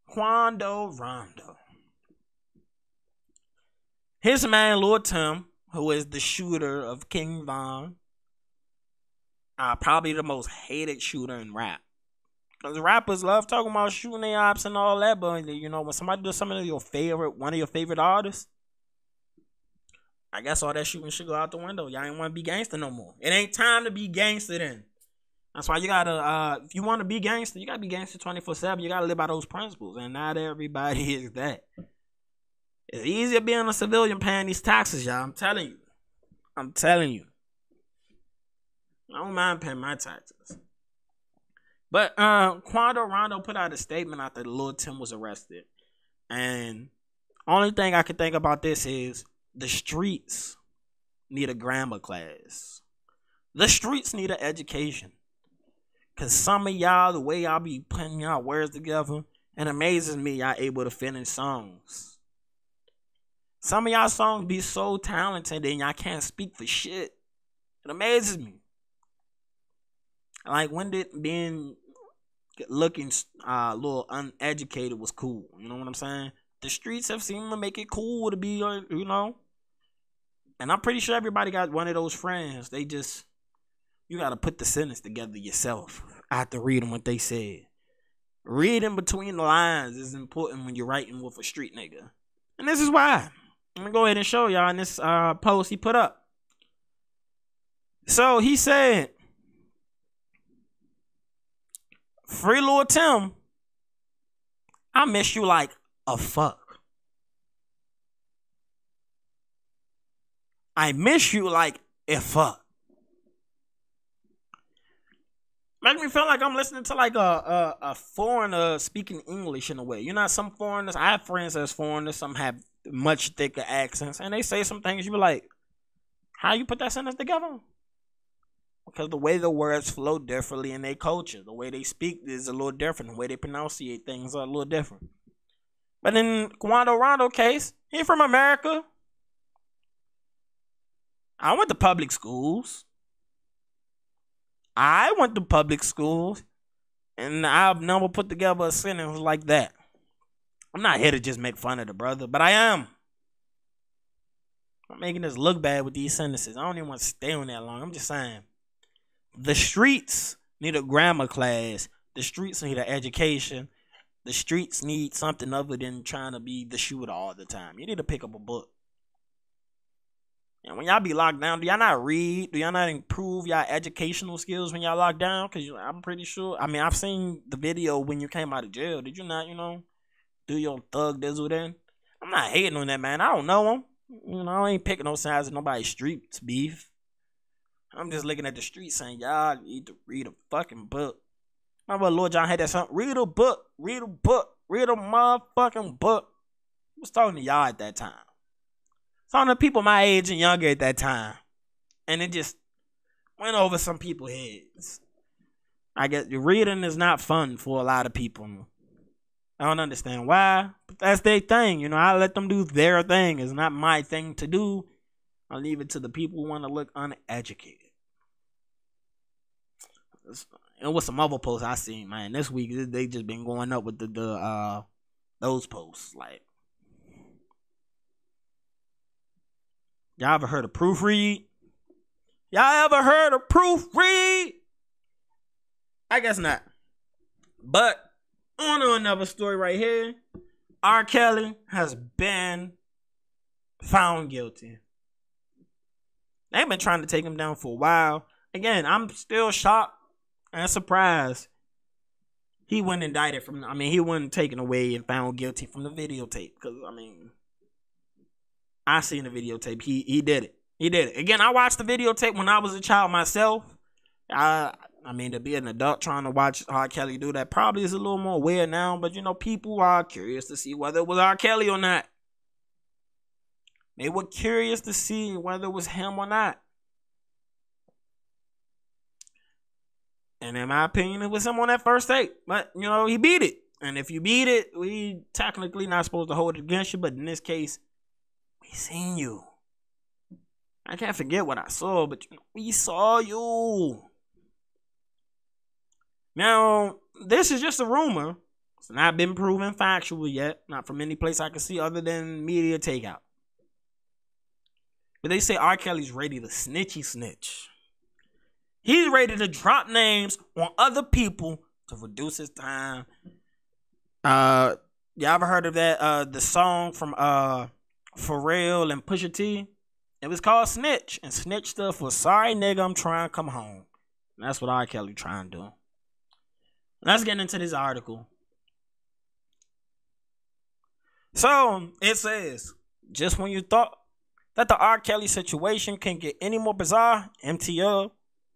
Quando Rondo. His man Lil Tim, who is the shooter of King Von, probably the most hated shooter in rap. Because rappers love talking about shooting their ops and all that, but you know, when somebody does one of your favorite artists, I guess all that shooting should go out the window. Y'all ain't want to be gangster no more. It ain't time to be gangster then. That's why you gotta, if you want to be gangster, you gotta be gangster 24/7. You gotta live by those principles, and not everybody is that. It's easier being a civilian paying these taxes, y'all. I'm telling you. I don't mind paying my taxes. But Quando Rondo put out a statement after Lil Tim was arrested. And only thing I can think about this is the streets need a grammar class. The streets need an education. Because some of y'all, the way y'all be putting y'all words together, it amazes me y'all able to finish songs. Some of y'all songs be so talented and y'all can't speak for shit. It amazes me. Like, when did being looking a little uneducated was cool? You know what I'm saying? The streets have seemed to make it cool to be, you know. And I'm pretty sure everybody got one of those friends. They just, you got to put the sentence together yourself after reading what they said. Reading between the lines is important when you're writing with a street nigga. And this is why. I'm going to go ahead and show y'all in this post he put up. So he said, "Free Lil Tim, I miss you like a fuck. I miss you like a fuck." Makes me feel like I'm listening to like a foreigner speaking English in a way. You know, some foreigners, I have friends that's foreigners, some have much thicker accents, and they say some things you be like, how you put that sentence together? Because the way the words flow differently in their culture. The way they speak is a little different. The way they pronunciate things are a little different. But in Quando Rondo case, he from America. I went to public schools. And I've never put together a sentence like that. I'm not here to just make fun of the brother, but I am. I'm making this look bad with these sentences. I don't even want to stay on that long. I'm just saying. The streets need a grammar class. The streets need an education. The streets need something other than trying to be the shooter all the time. You need to pick up a book. And when y'all be locked down, do y'all not read? Do y'all not improve y'all educational skills when y'all locked down? Because I'm pretty sure. I mean, I've seen the video when you came out of jail. Did you not, do your thug dizzle then? I'm not hating on that, man. I don't know him. I ain't picking no sides of nobody's streets beef. I'm just looking at the streets saying, y'all need to read a fucking book. Remember Lord John had that song, read a book, read a book, read a motherfucking book. I was talking to y'all at that time. Talking to people my age and younger at that time. And it just went over some people's heads. I guess reading is not fun for a lot of people. I don't understand why, but that's their thing. I let them do their thing. It's not my thing to do. I leave it to the people who want to look uneducated. And with some other posts I seen, man, this week they just been going up with those posts. Like, y'all ever heard of proofread? Y'all ever heard of proofread? I guess not. But on to another story right here. R. Kelly has been found guilty. They've been trying to take him down for a while. Again, I'm still shocked and surprised he wasn't indicted he wasn't taken away and found guilty from the videotape. Because, I seen the videotape. He did it. He did it. Again, I watched the videotape when I was a child myself. To be an adult trying to watch R. Kelly do that probably is a little more weird now. But, people are curious to see whether it was R. Kelly or not. They were curious to see whether it was him or not. And in my opinion, it was him on that first tape. But, he beat it. And if you beat it, we technically not supposed to hold it against you. But in this case, we seen you. I can't forget what I saw, but we saw you. Now, this is just a rumor. It's not been proven factual yet. Not from any place I can see other than media takeout. But they say R. Kelly's ready to snitch. He's ready to drop names on other people to reduce his time. Y'all ever heard of that? The song from Pharrell and Pusha T? It was called Snitch. And Snitch stood for sorry nigga, I'm trying to come home. And that's what R. Kelly trying to do. Let's get into this article. So, it says, just when you thought that the R. Kelly situation can get any more bizarre, MTL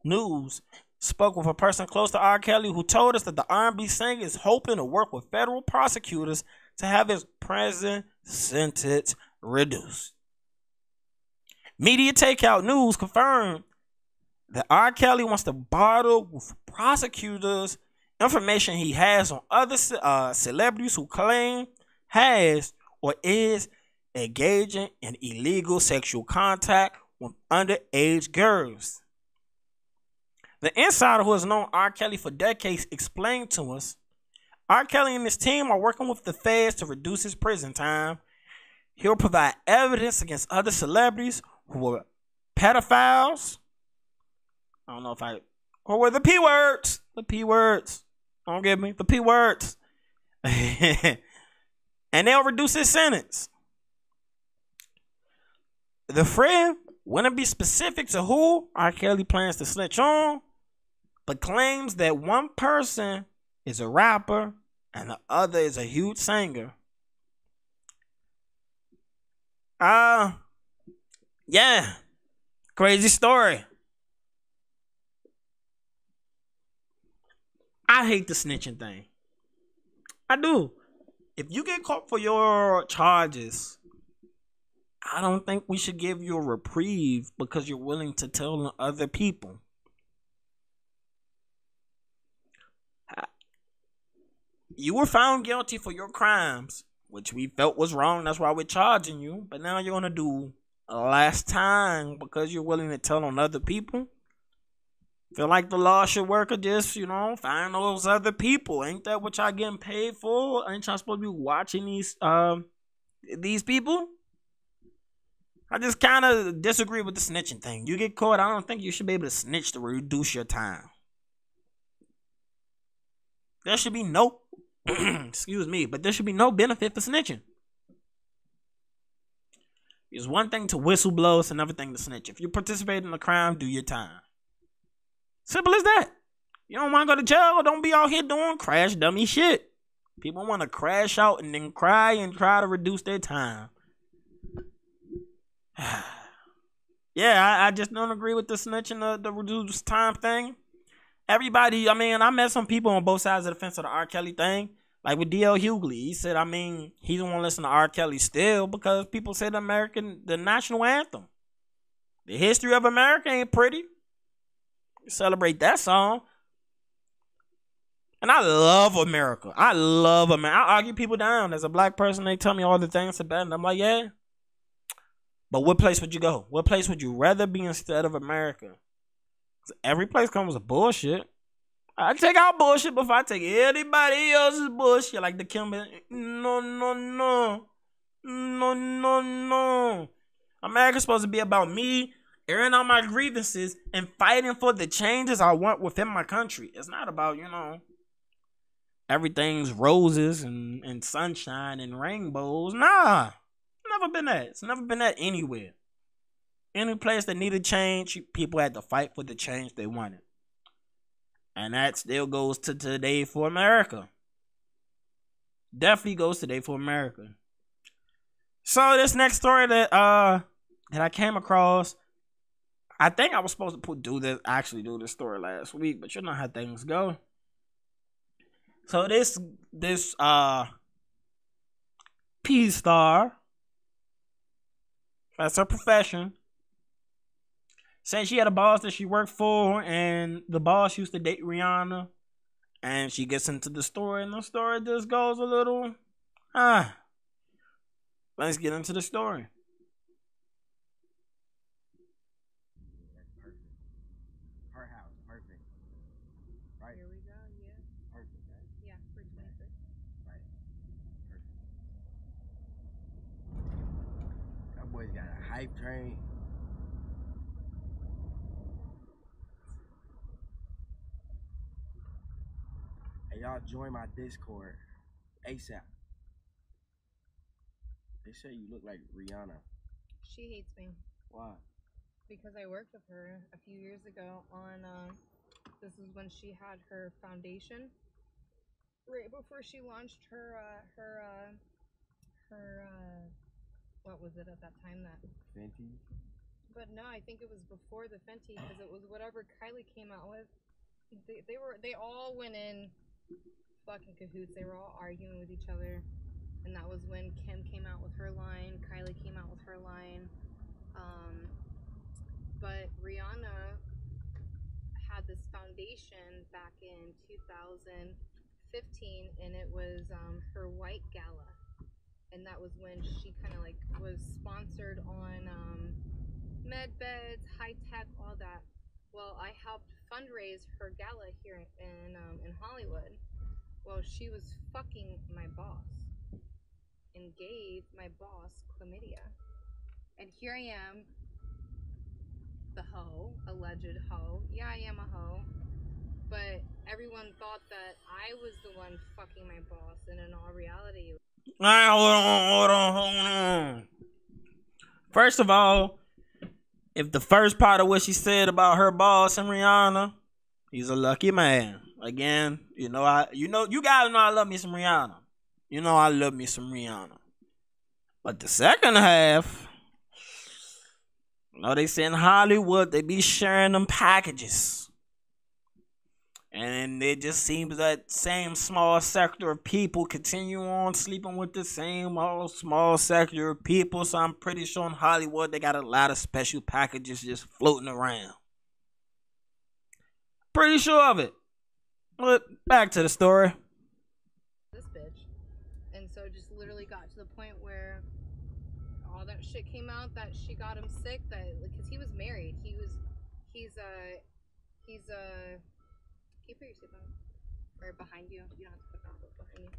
News spoke with a person close to R. Kelly who told us that the R&B singer is hoping to work with federal prosecutors to have his present sentence reduced. Media Takeout News confirmed that R. Kelly wants to barter with prosecutors information he has on other celebrities who claim has or is engaging in illegal sexual contact with underage girls. The insider who has known R. Kelly for decades explained to us, R. Kelly and his team are working with the feds to reduce his prison time. He'll provide evidence against other celebrities who were pedophiles. I don't know if or were the P words. The P words. Don't get me. The P words. And they'll reduce his sentence. The friend wouldn't be specific to who R. Kelly plans to snitch on, but claims that one person is a rapper and the other is a huge singer. Yeah. Crazy story. I hate the snitching thing. I do. If you get caught for your charges, I don't think we should give you a reprieve because you're willing to tell other people. You were found guilty for your crimes, which we felt was wrong. That's why we're charging you. But now you're going to do last time because you're willing to tell on other people. Feel like the law should work or just, find those other people. Ain't that what y'all getting paid for? Ain't y'all supposed to be watching these people? I just kind of disagree with the snitching thing. You get caught, I don't think you should be able to snitch to reduce your time. There should be no, excuse me, but there should be no benefit for snitching. It's one thing to whistleblow, it's another thing to snitch. If you participate in a crime, do your time. Simple as that. You don't want to go to jail, don't be out here doing crash dummy shit. People want to crash out and then cry and try to reduce their time. Yeah, I just don't agree with the snitching, the reduced time thing. Everybody, I met some people on both sides of the fence of the R. Kelly thing. Like with D.L. Hughley. He said, he don't want to listen to R. Kelly still because people say the national anthem. The history of America ain't pretty. Celebrate that song. And I love America. I argue people down. As a black person, they tell me all the things about it. And I'm like, yeah. But what place would you go? What place would you rather be instead of America? Every place comes with bullshit. I take out bullshit before I take anybody else's bullshit. Like the Kimber. No. America's supposed to be about me airing out my grievances and fighting for the changes I want within my country. It's not about, everything's roses and sunshine and rainbows. Nah. Never been that. It's never been that anywhere. Any place that needed change, people had to fight for the change they wanted. And that still goes to Today for America. Definitely goes Today for America. So this next story that I came across, I think I was supposed to do this story last week, but you know how things go. So this P star, that's her profession, saying she had a boss that she worked for, and the boss used to date Rihanna. And she gets into the story, and the story just goes a little, Let's get into the story. Her house, perfect. Right? Here we go, yeah. Drink. Hey, y'all join my Discord ASAP. They say you look like Rihanna. She hates me. Why? Because I worked with her a few years ago on, this is when she had her foundation. Right before she launched her, what was it at that time that? Fenty? But no, I think it was before the Fenty, because it was whatever Kylie came out with. They all went in fucking cahoots. They were all arguing with each other. And that was when Kim came out with her line, Kylie came out with her line. But Rihanna had this foundation back in 2015, and it was her white gala. And that was when she kind of like was sponsored on med beds, high tech, all that. Well, I helped fundraise her gala here in Hollywood. Well, she was fucking my boss and gave my boss chlamydia. And here I am, the hoe, alleged hoe. Yeah, I am a hoe. But everyone thought that I was the one fucking my boss, and in all reality... Hold on. First of all, if the first part of what she said about her boss and Rihanna, he's a lucky man. Again, you gotta know I love me some Rihanna. You know I love me some Rihanna. But the second half, they say in Hollywood, they be sharing them packages. And it just seems that same small sector of people continue on sleeping with the same old small sector of people. So I'm pretty sure in Hollywood, they got a lot of special packages just floating around. Pretty sure of it. But back to the story. This bitch. And so it just literally got to the point where all that shit came out that she got him sick, that because he was married. He's can you put your seatbelt right behind you? You don't have to put that behind you.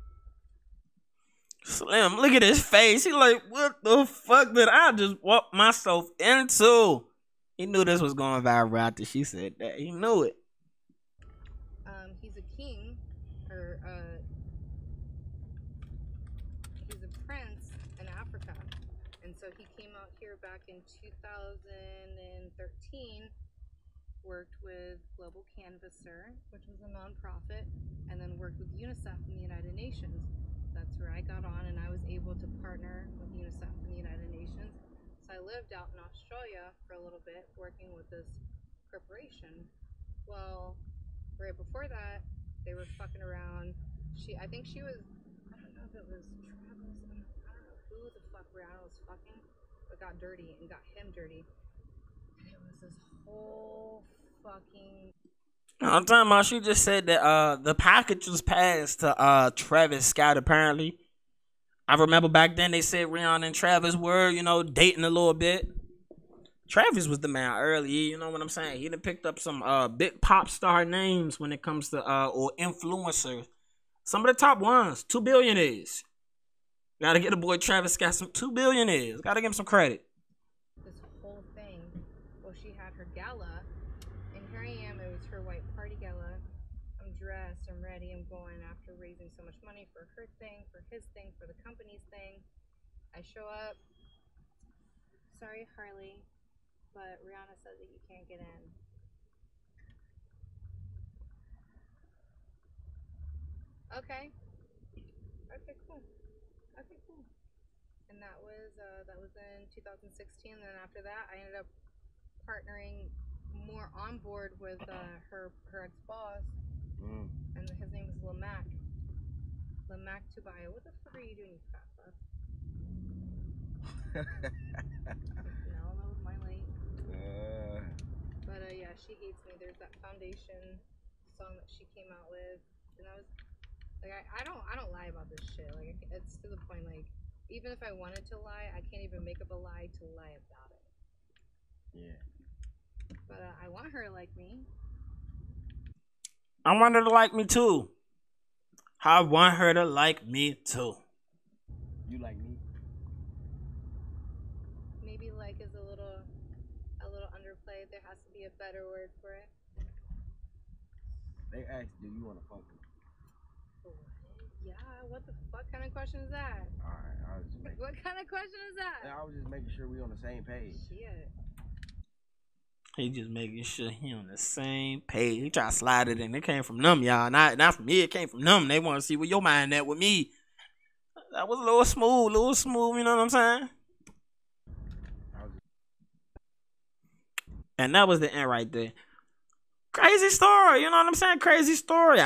Slim, look at his face. He like, what the fuck did I just walk myself into? He knew this was going viral after she said that. He knew it. He's a king, or he's a prince in Africa, and so he came out here back in 2013, worked with Global Canvasser, which was a nonprofit, and then worked with UNICEF in the United Nations. That's where I got on, and I was able to partner with UNICEF in the United Nations. So I lived out in Australia for a little bit, working with this corporation. Well, right before that, they were fucking around. I think she was, I don't know if it was Travis, I don't know who the fuck Rihanna was fucking, but got dirty and got him dirty. And it was this whole fucking... I'm talking about, she just said that the package was passed to Travis Scott, apparently. I remember back then they said Rihanna and Travis were, dating a little bit. Travis was the man early, you know what I'm saying? He done picked up some big pop star names when it comes to or influencers. Some of the top ones, 2 billionaires. Gotta get a boy Travis Scott some 2 billionaires. Gotta give him some credit. This whole thing, well, she had her gala, and here I am, it was her white party gala. I'm dressed, I'm ready, I'm going after raising so much money for her thing, for his thing, for the company's thing. I show up, sorry Harley, but Rihanna says that you can't get in. Okay. Okay, cool. Okay, cool. And that was in 2016. And then after that, I ended up partnering more on board with her ex-boss. And his name was L.I.M.E. L.I.M.E. Dubai. What the fuck are you doing, you fat fuck? No, that was my late. But yeah, she hates me. There's that foundation song that she came out with, and I was like, I don't lie about this shit. Like, it's to the point, like, even if I wanted to lie, I can't even make up a lie to lie about it. Yeah. But I want her to like me. I want her to like me too. I want her to like me too. You like me? Maybe like is a little be a better word for it. They asked, do you want to fuck me? Yeah, what the fuck kind of question is that? Alright, I was just making What kind of question is that? I was just making sure we on the same page. Shit. He just making sure he on the same page. He try to slide it in. It came from them, y'all. Not from me. It came from them. They want to see where your mind at with me. That was a little smooth. You know what I'm saying? And that was the end right there. Crazy story. You know what I'm saying? Crazy story.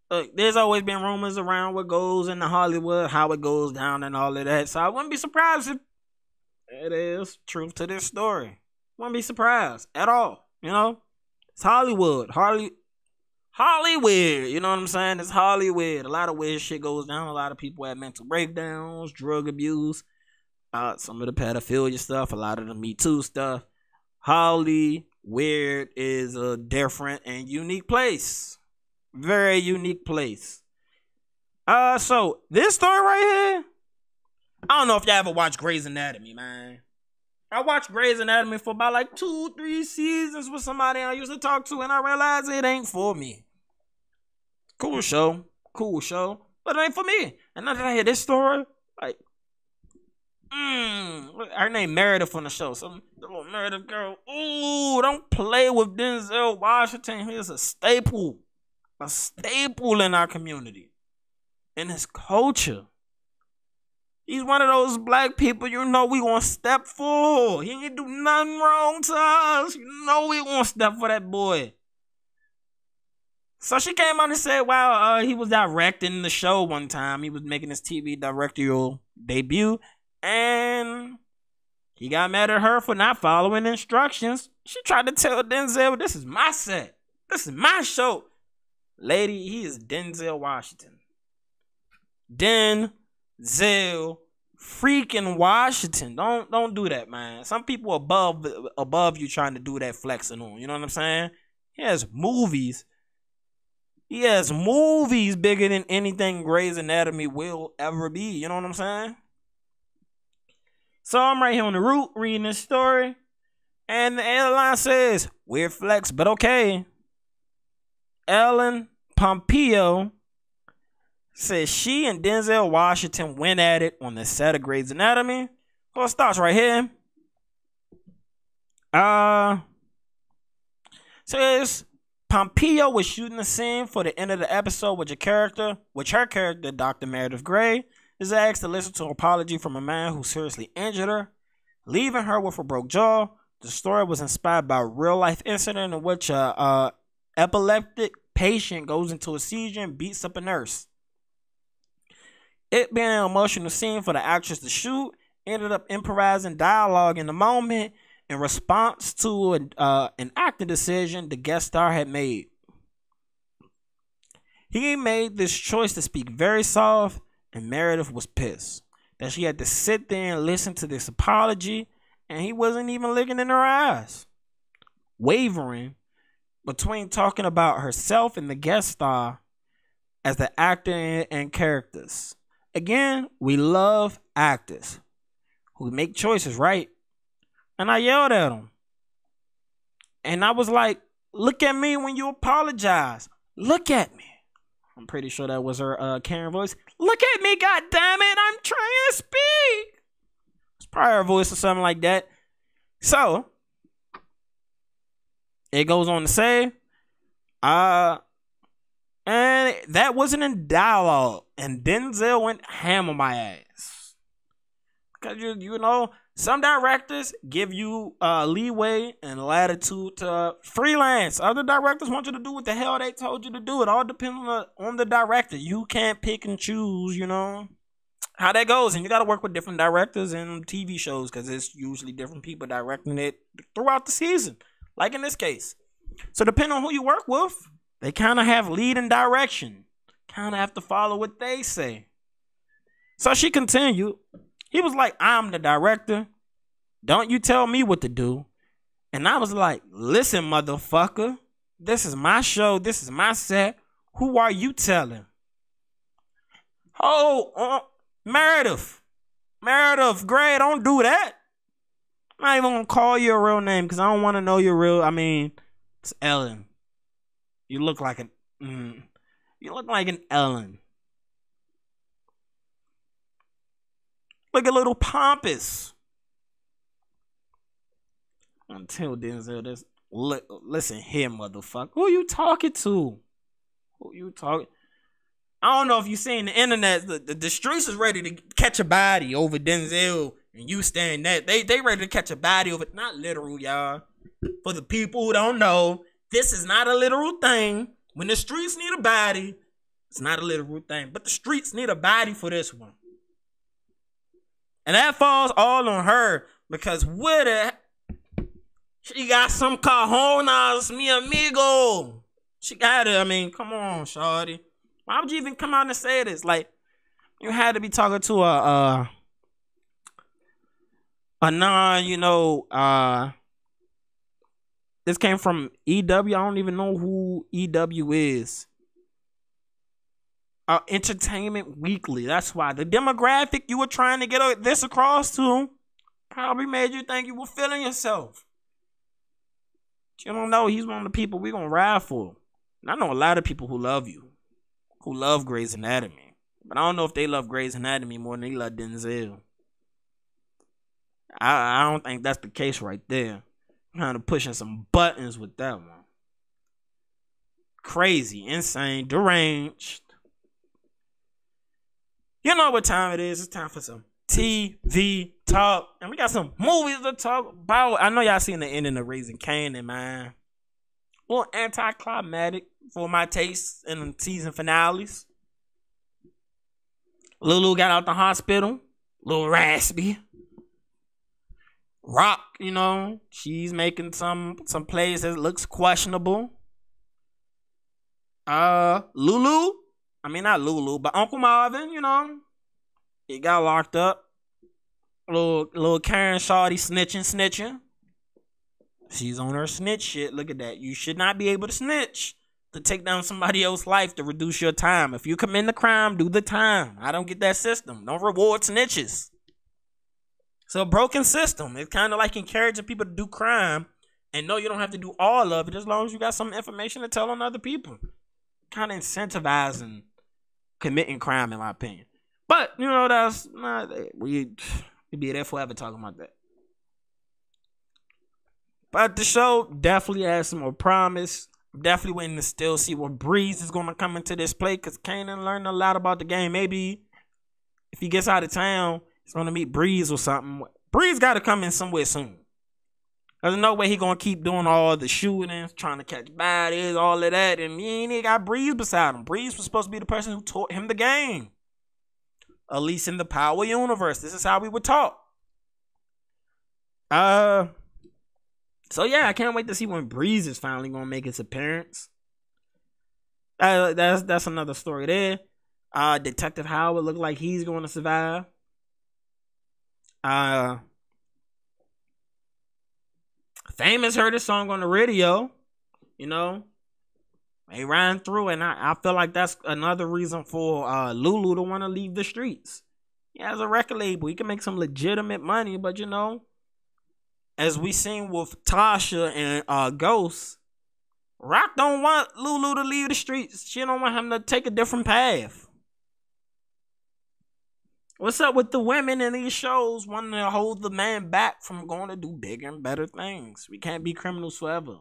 Look, there's always been rumors around what goes into Hollywood, how it goes down, and all of that. So I wouldn't be surprised if it is truth to this story. Wouldn't be surprised at all. You know, it's Hollywood. Hollywood. You know what I'm saying? It's Hollywood. A lot of weird shit goes down. A lot of people have mental breakdowns, drug abuse, some of the pedophilia stuff, a lot of the Me Too stuff. Hollywood is a different and unique place. Very unique place. So this story right here, I don't know if y'all ever watched Grey's Anatomy, man. I watched Grey's Anatomy for about like 2-3 seasons with somebody I used to talk to, and I realized it ain't for me. Cool show, but it ain't for me. And now that I hear this story, like, her name Meredith on the show. Some little Meredith girl. Ooh, don't play with Denzel Washington. He's a staple in our community, in his culture. He's one of those black people you know we gonna step for. He ain't do nothing wrong to us. You know we gonna step for that boy. So she came out and said, wow, he was directing the show one time. He was making his TV directorial debut. And he got mad at her for not following instructions. She tried to tell Denzel, this is my set. This is my show. Lady, he is Denzel Washington. Denzel freaking Washington. Don't do that, man. Some people above you trying to do that flexing on. You know what I'm saying? He has movies. He has movies bigger than anything Grey's Anatomy will ever be. You know what I'm saying? So I'm right here on the root reading this story. And the headline says, weird flex, but okay. Ellen Pompeo says she and Denzel Washington went at it on the set of Grey's Anatomy. So it starts right here. Says Pompeo was shooting the scene for the end of the episode with her character, Dr. Meredith Grey, is asked to listen to an apology from a man who seriously injured her, leaving her with a broke jaw. The story was inspired by a real-life incident in which a epileptic patient goes into a seizure and beats up a nurse. It being an emotional scene for the actress to shoot, ended up improvising dialogue in the moment in response to an acting decision the guest star had made. He made this choice to speak very soft, and Meredith was pissed that she had to sit there and listen to this apology, and he wasn't even looking in her eyes, wavering between talking about herself and the guest star as the actor and characters. Again, we love actors who make choices, right? And I yelled at him. And I was like, look at me when you apologize. Look at me. I'm pretty sure that was her Karen voice. Look at me, goddammit. I'm trying to speak. It's probably her voice or something like that. So, it goes on to say, and that wasn't in dialogue. And Denzel went ham on my ass. Because, you know, some directors give you leeway and latitude to freelance. Other directors want you to do what the hell they told you to do. It all depends on the director. You can't pick and choose, you know, how that goes. And you got to work with different directors in TV shows because it's usually different people directing it throughout the season, like in this case. So depending on who you work with, they kind of have lead and direction. Kind of have to follow what they say. So she continued. He was like, I'm the director. Don't you tell me what to do. And I was like, listen, motherfucker. This is my show. This is my set. Who are you telling? Oh, Meredith. Meredith Grey, don't do that. I'm not even gonna call you a real name because I don't want to know your real. I mean, it's Ellen. You look like an. You look like an Ellen. Look a little pompous. Until Denzel, this. Listen here, motherfucker. Who you talking to? Who you talking? I don't know if you seen the internet. The streets is ready to catch a body over Denzel and you staying that. They ready to catch a body over. Not literal, y'all. For the people who don't know, this is not a literal thing. When the streets need a body, it's not a literal thing. But the streets need a body for this one. And that falls all on her. Because with it, she got some cojones, mi amigo. She got it. I mean, come on, shawty. Why would you even come out and say this? Like, you had to be talking to a non, this came from EW. I don't even know who EW is. Entertainment Weekly. That's why the demographic you were trying to get this across to probably made you think you were feeling yourself. You don't know he's one of the people we're going to ride for. And I know a lot of people who love you, who love Grey's Anatomy. But I don't know if they love Grey's Anatomy more than they love Denzel. I don't think that's the case right there. Kind of pushing some buttons with that one. Crazy, insane, deranged. You know what time it is. It's time for some TV talk. And we got some movies to talk about. I know y'all seen the ending of Raising Kanan, man. A little anticlimactic for my taste in the season finales. Lulu got out the hospital. A little raspy. Rock, she's making some plays that looks questionable. Lulu, I mean not Lulu, but Uncle Marvin, he got locked up. Little Karen Shawty snitching. She's on her snitch shit. Look at that. You should not be able to snitch to take down somebody else's life to reduce your time. If you commit the crime, do the time. I don't get that system. Don't reward snitches. It's a broken system. It's kind of like encouraging people to do crime. And no, you don't have to do all of it as long as you got some information to tell on other people. Kind of incentivizing committing crime, in my opinion. But, that's not... We'd be there forever talking about that. But the show definitely has some more promise. Definitely waiting to still see what Breeze is going to come into this play. Because Kanan learned a lot about the game. Maybe if he gets out of town... He's going to meet Breeze or something. Breeze got to come in somewhere soon. There's no way he going to keep doing all the shootings, trying to catch bodies, all of that. And he ain't got Breeze beside him. Breeze was supposed to be the person who taught him the game. At least in the Power universe. This is how we were taught. So yeah, I can't wait to see when Breeze is finally going to make his appearance. That's another story there. Detective Howard look like he's going to survive. Famous heard his song on the radio, They ran through, and I feel like that's another reason for Lulu to want to leave the streets. He has a record label. He can make some legitimate money, but as we seen with Tasha and Ghost, Rock don't want Lulu to leave the streets. She don't want him to take a different path. What's up with the women in these shows wanting to hold the man back from going to do bigger and better things? We can't be criminals forever.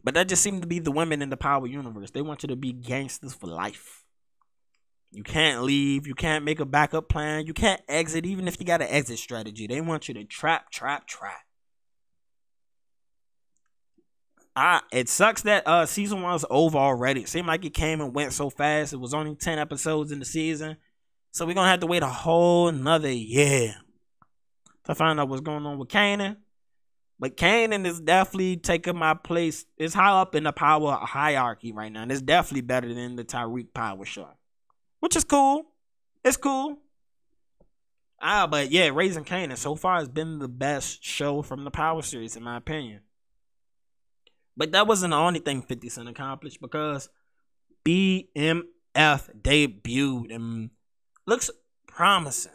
But that just seemed to be the women in the Power universe. They want you to be gangsters for life. You can't leave. You can't make a backup plan. You can't exit even if you got an exit strategy. They want you to trap. It sucks that season 1's over already. It seemed like it came and went so fast. It was only 10 episodes in the season. So we're going to have to wait a whole another year to find out what's going on with Kanan. But Kanan is definitely taking my place. It's high up in the power hierarchy right now. And it's definitely better than the Tyreek Power show. Which is cool. It's cool. But yeah, Raising Kanan so far has been the best show from the Power series in my opinion. But that wasn't the only thing 50 Cent accomplished because BMF debuted and looks promising.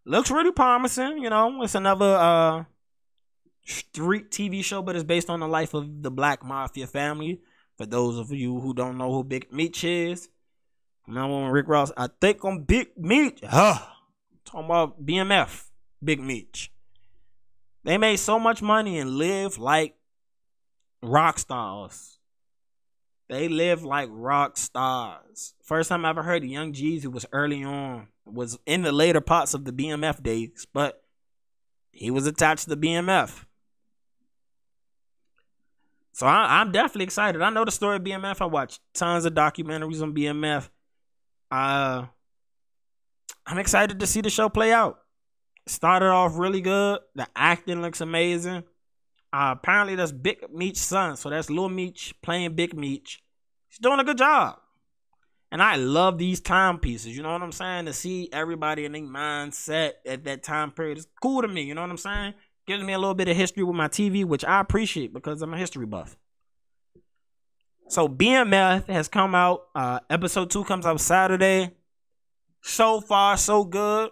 looks really promising. You know, it's another street TV show, but it's based on the life of the Black Mafia family. For those of you who don't know who Big Meech is, remember when Rick Ross, I think I'm Big Meech. Talking about BMF, Big Meech. They made so much money and live like rock stars. They live like rock stars. First time I ever heard of Young Jeezy was early on. Was in the later parts of the BMF days, but he was attached to the BMF. So I'm definitely excited. I know the story of BMF. I watched tons of documentaries on BMF. I'm excited to see the show play out. It started off really good. The acting looks amazing. Apparently that's Big Meech's son. So that's Lil Meech playing Big Meech. He's doing a good job. And I love these timepieces. You know what I'm saying? To see everybody in their mindset at that time period is cool to me. You know what I'm saying? Gives me a little bit of history with my TV, which I appreciate because I'm a history buff. So BMF has come out. Episode 2 comes out Saturday. So far, so good.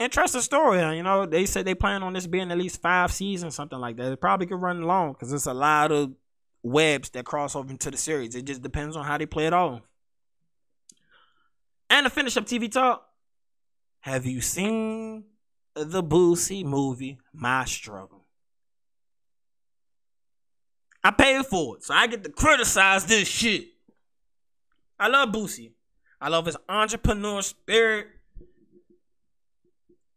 Interesting story. You know, they said they plan on this being at least 5 seasons, something like that. It probably could run long because there's a lot of webs that cross over into the series. It just depends on how they play it off. And to finish up TV talk, have you seen the Boosie movie, My Struggle? I paid for it, so I get to criticize this shit. I love Boosie. I love his entrepreneur spirit.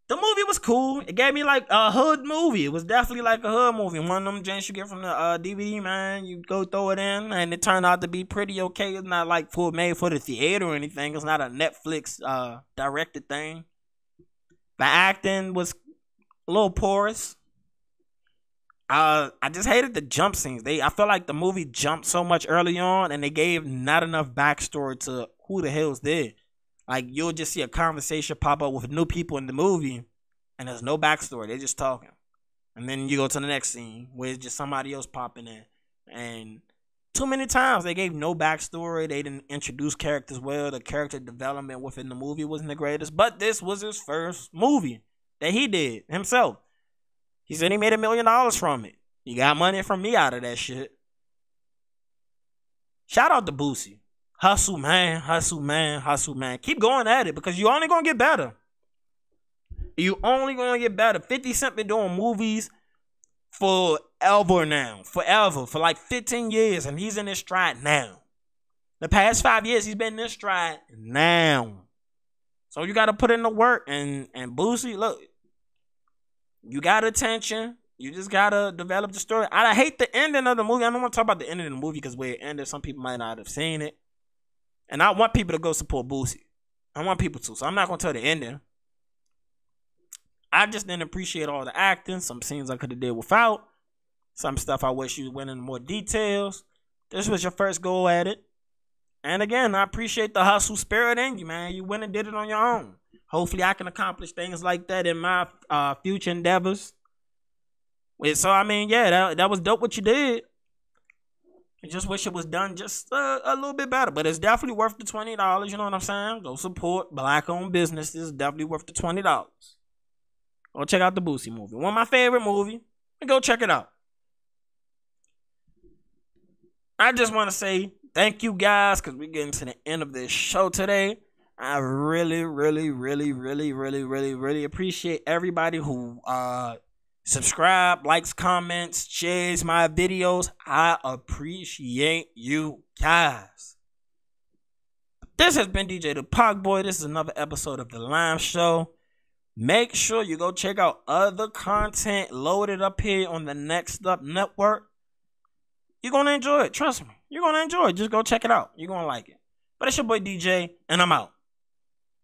The movie was cool. It gave me like a hood movie. It was definitely like a hood movie. One of them joints you get from the DVD, man. You go throw it in, and it turned out to be pretty okay. It's not like made for the theater or anything. It's not a Netflix directed thing. The acting was a little porous. I just hated the jump scenes. I feel like the movie jumped so much early on, and they gave not enough backstory to who the hell's there. Like, you'll just see a conversation pop up with new people in the movie, and there's no backstory. They're just talking. And then you go to the next scene, where it's just somebody else popping in. And too many times, they gave no backstory. They didn't introduce characters well. The character development within the movie wasn't the greatest. But this was his first movie that he did himself. He said he made $1 million from it. He got money from me out of that shit. Shout out to Boosie. Hustle, man. Hustle, man. Hustle, man. Keep going at it because you're only going to get better. You only going to get better. 50 Cent been doing movies forever now. Forever. For like 15 years. And he's in his stride now. The past 5 years, he's been in his stride now. So you got to put in the work. And Boosie, look. You got attention. You just got to develop the story. I hate the ending of the movie. I don't want to talk about the ending of the movie because where it ended, some people might not have seen it. And I want people to go support Boosie. I want people to. So I'm not going to tell the ending. I just didn't appreciate all the acting. Some scenes I could have did without. Some stuff I wish you went into more details. This was your first go at it. And again, I appreciate the hustle spirit in you, man. You went and did it on your own. Hopefully I can accomplish things like that in my future endeavors. So, I mean, yeah, that was dope what you did. I just wish it was done just a little bit better. But it's definitely worth the $20. You know what I'm saying? Go support black-owned businesses. Definitely worth the $20. Go check out the Boosie movie. One of my favorite movies. And go check it out. I just want to say thank you guys because we're getting to the end of this show today. I really, really, really, really, really, really, really appreciate everybody who subscribe, likes, comments, shares my videos. I appreciate you guys. This has been DJ the ParkBoy. This is another episode of The L.I.M.E Show. Make sure you go check out other content loaded up here on the TheNextUp Network. You're going to enjoy it. Trust me. You're going to enjoy it. Just go check it out. You're going to like it. But it's your boy DJ, and I'm out.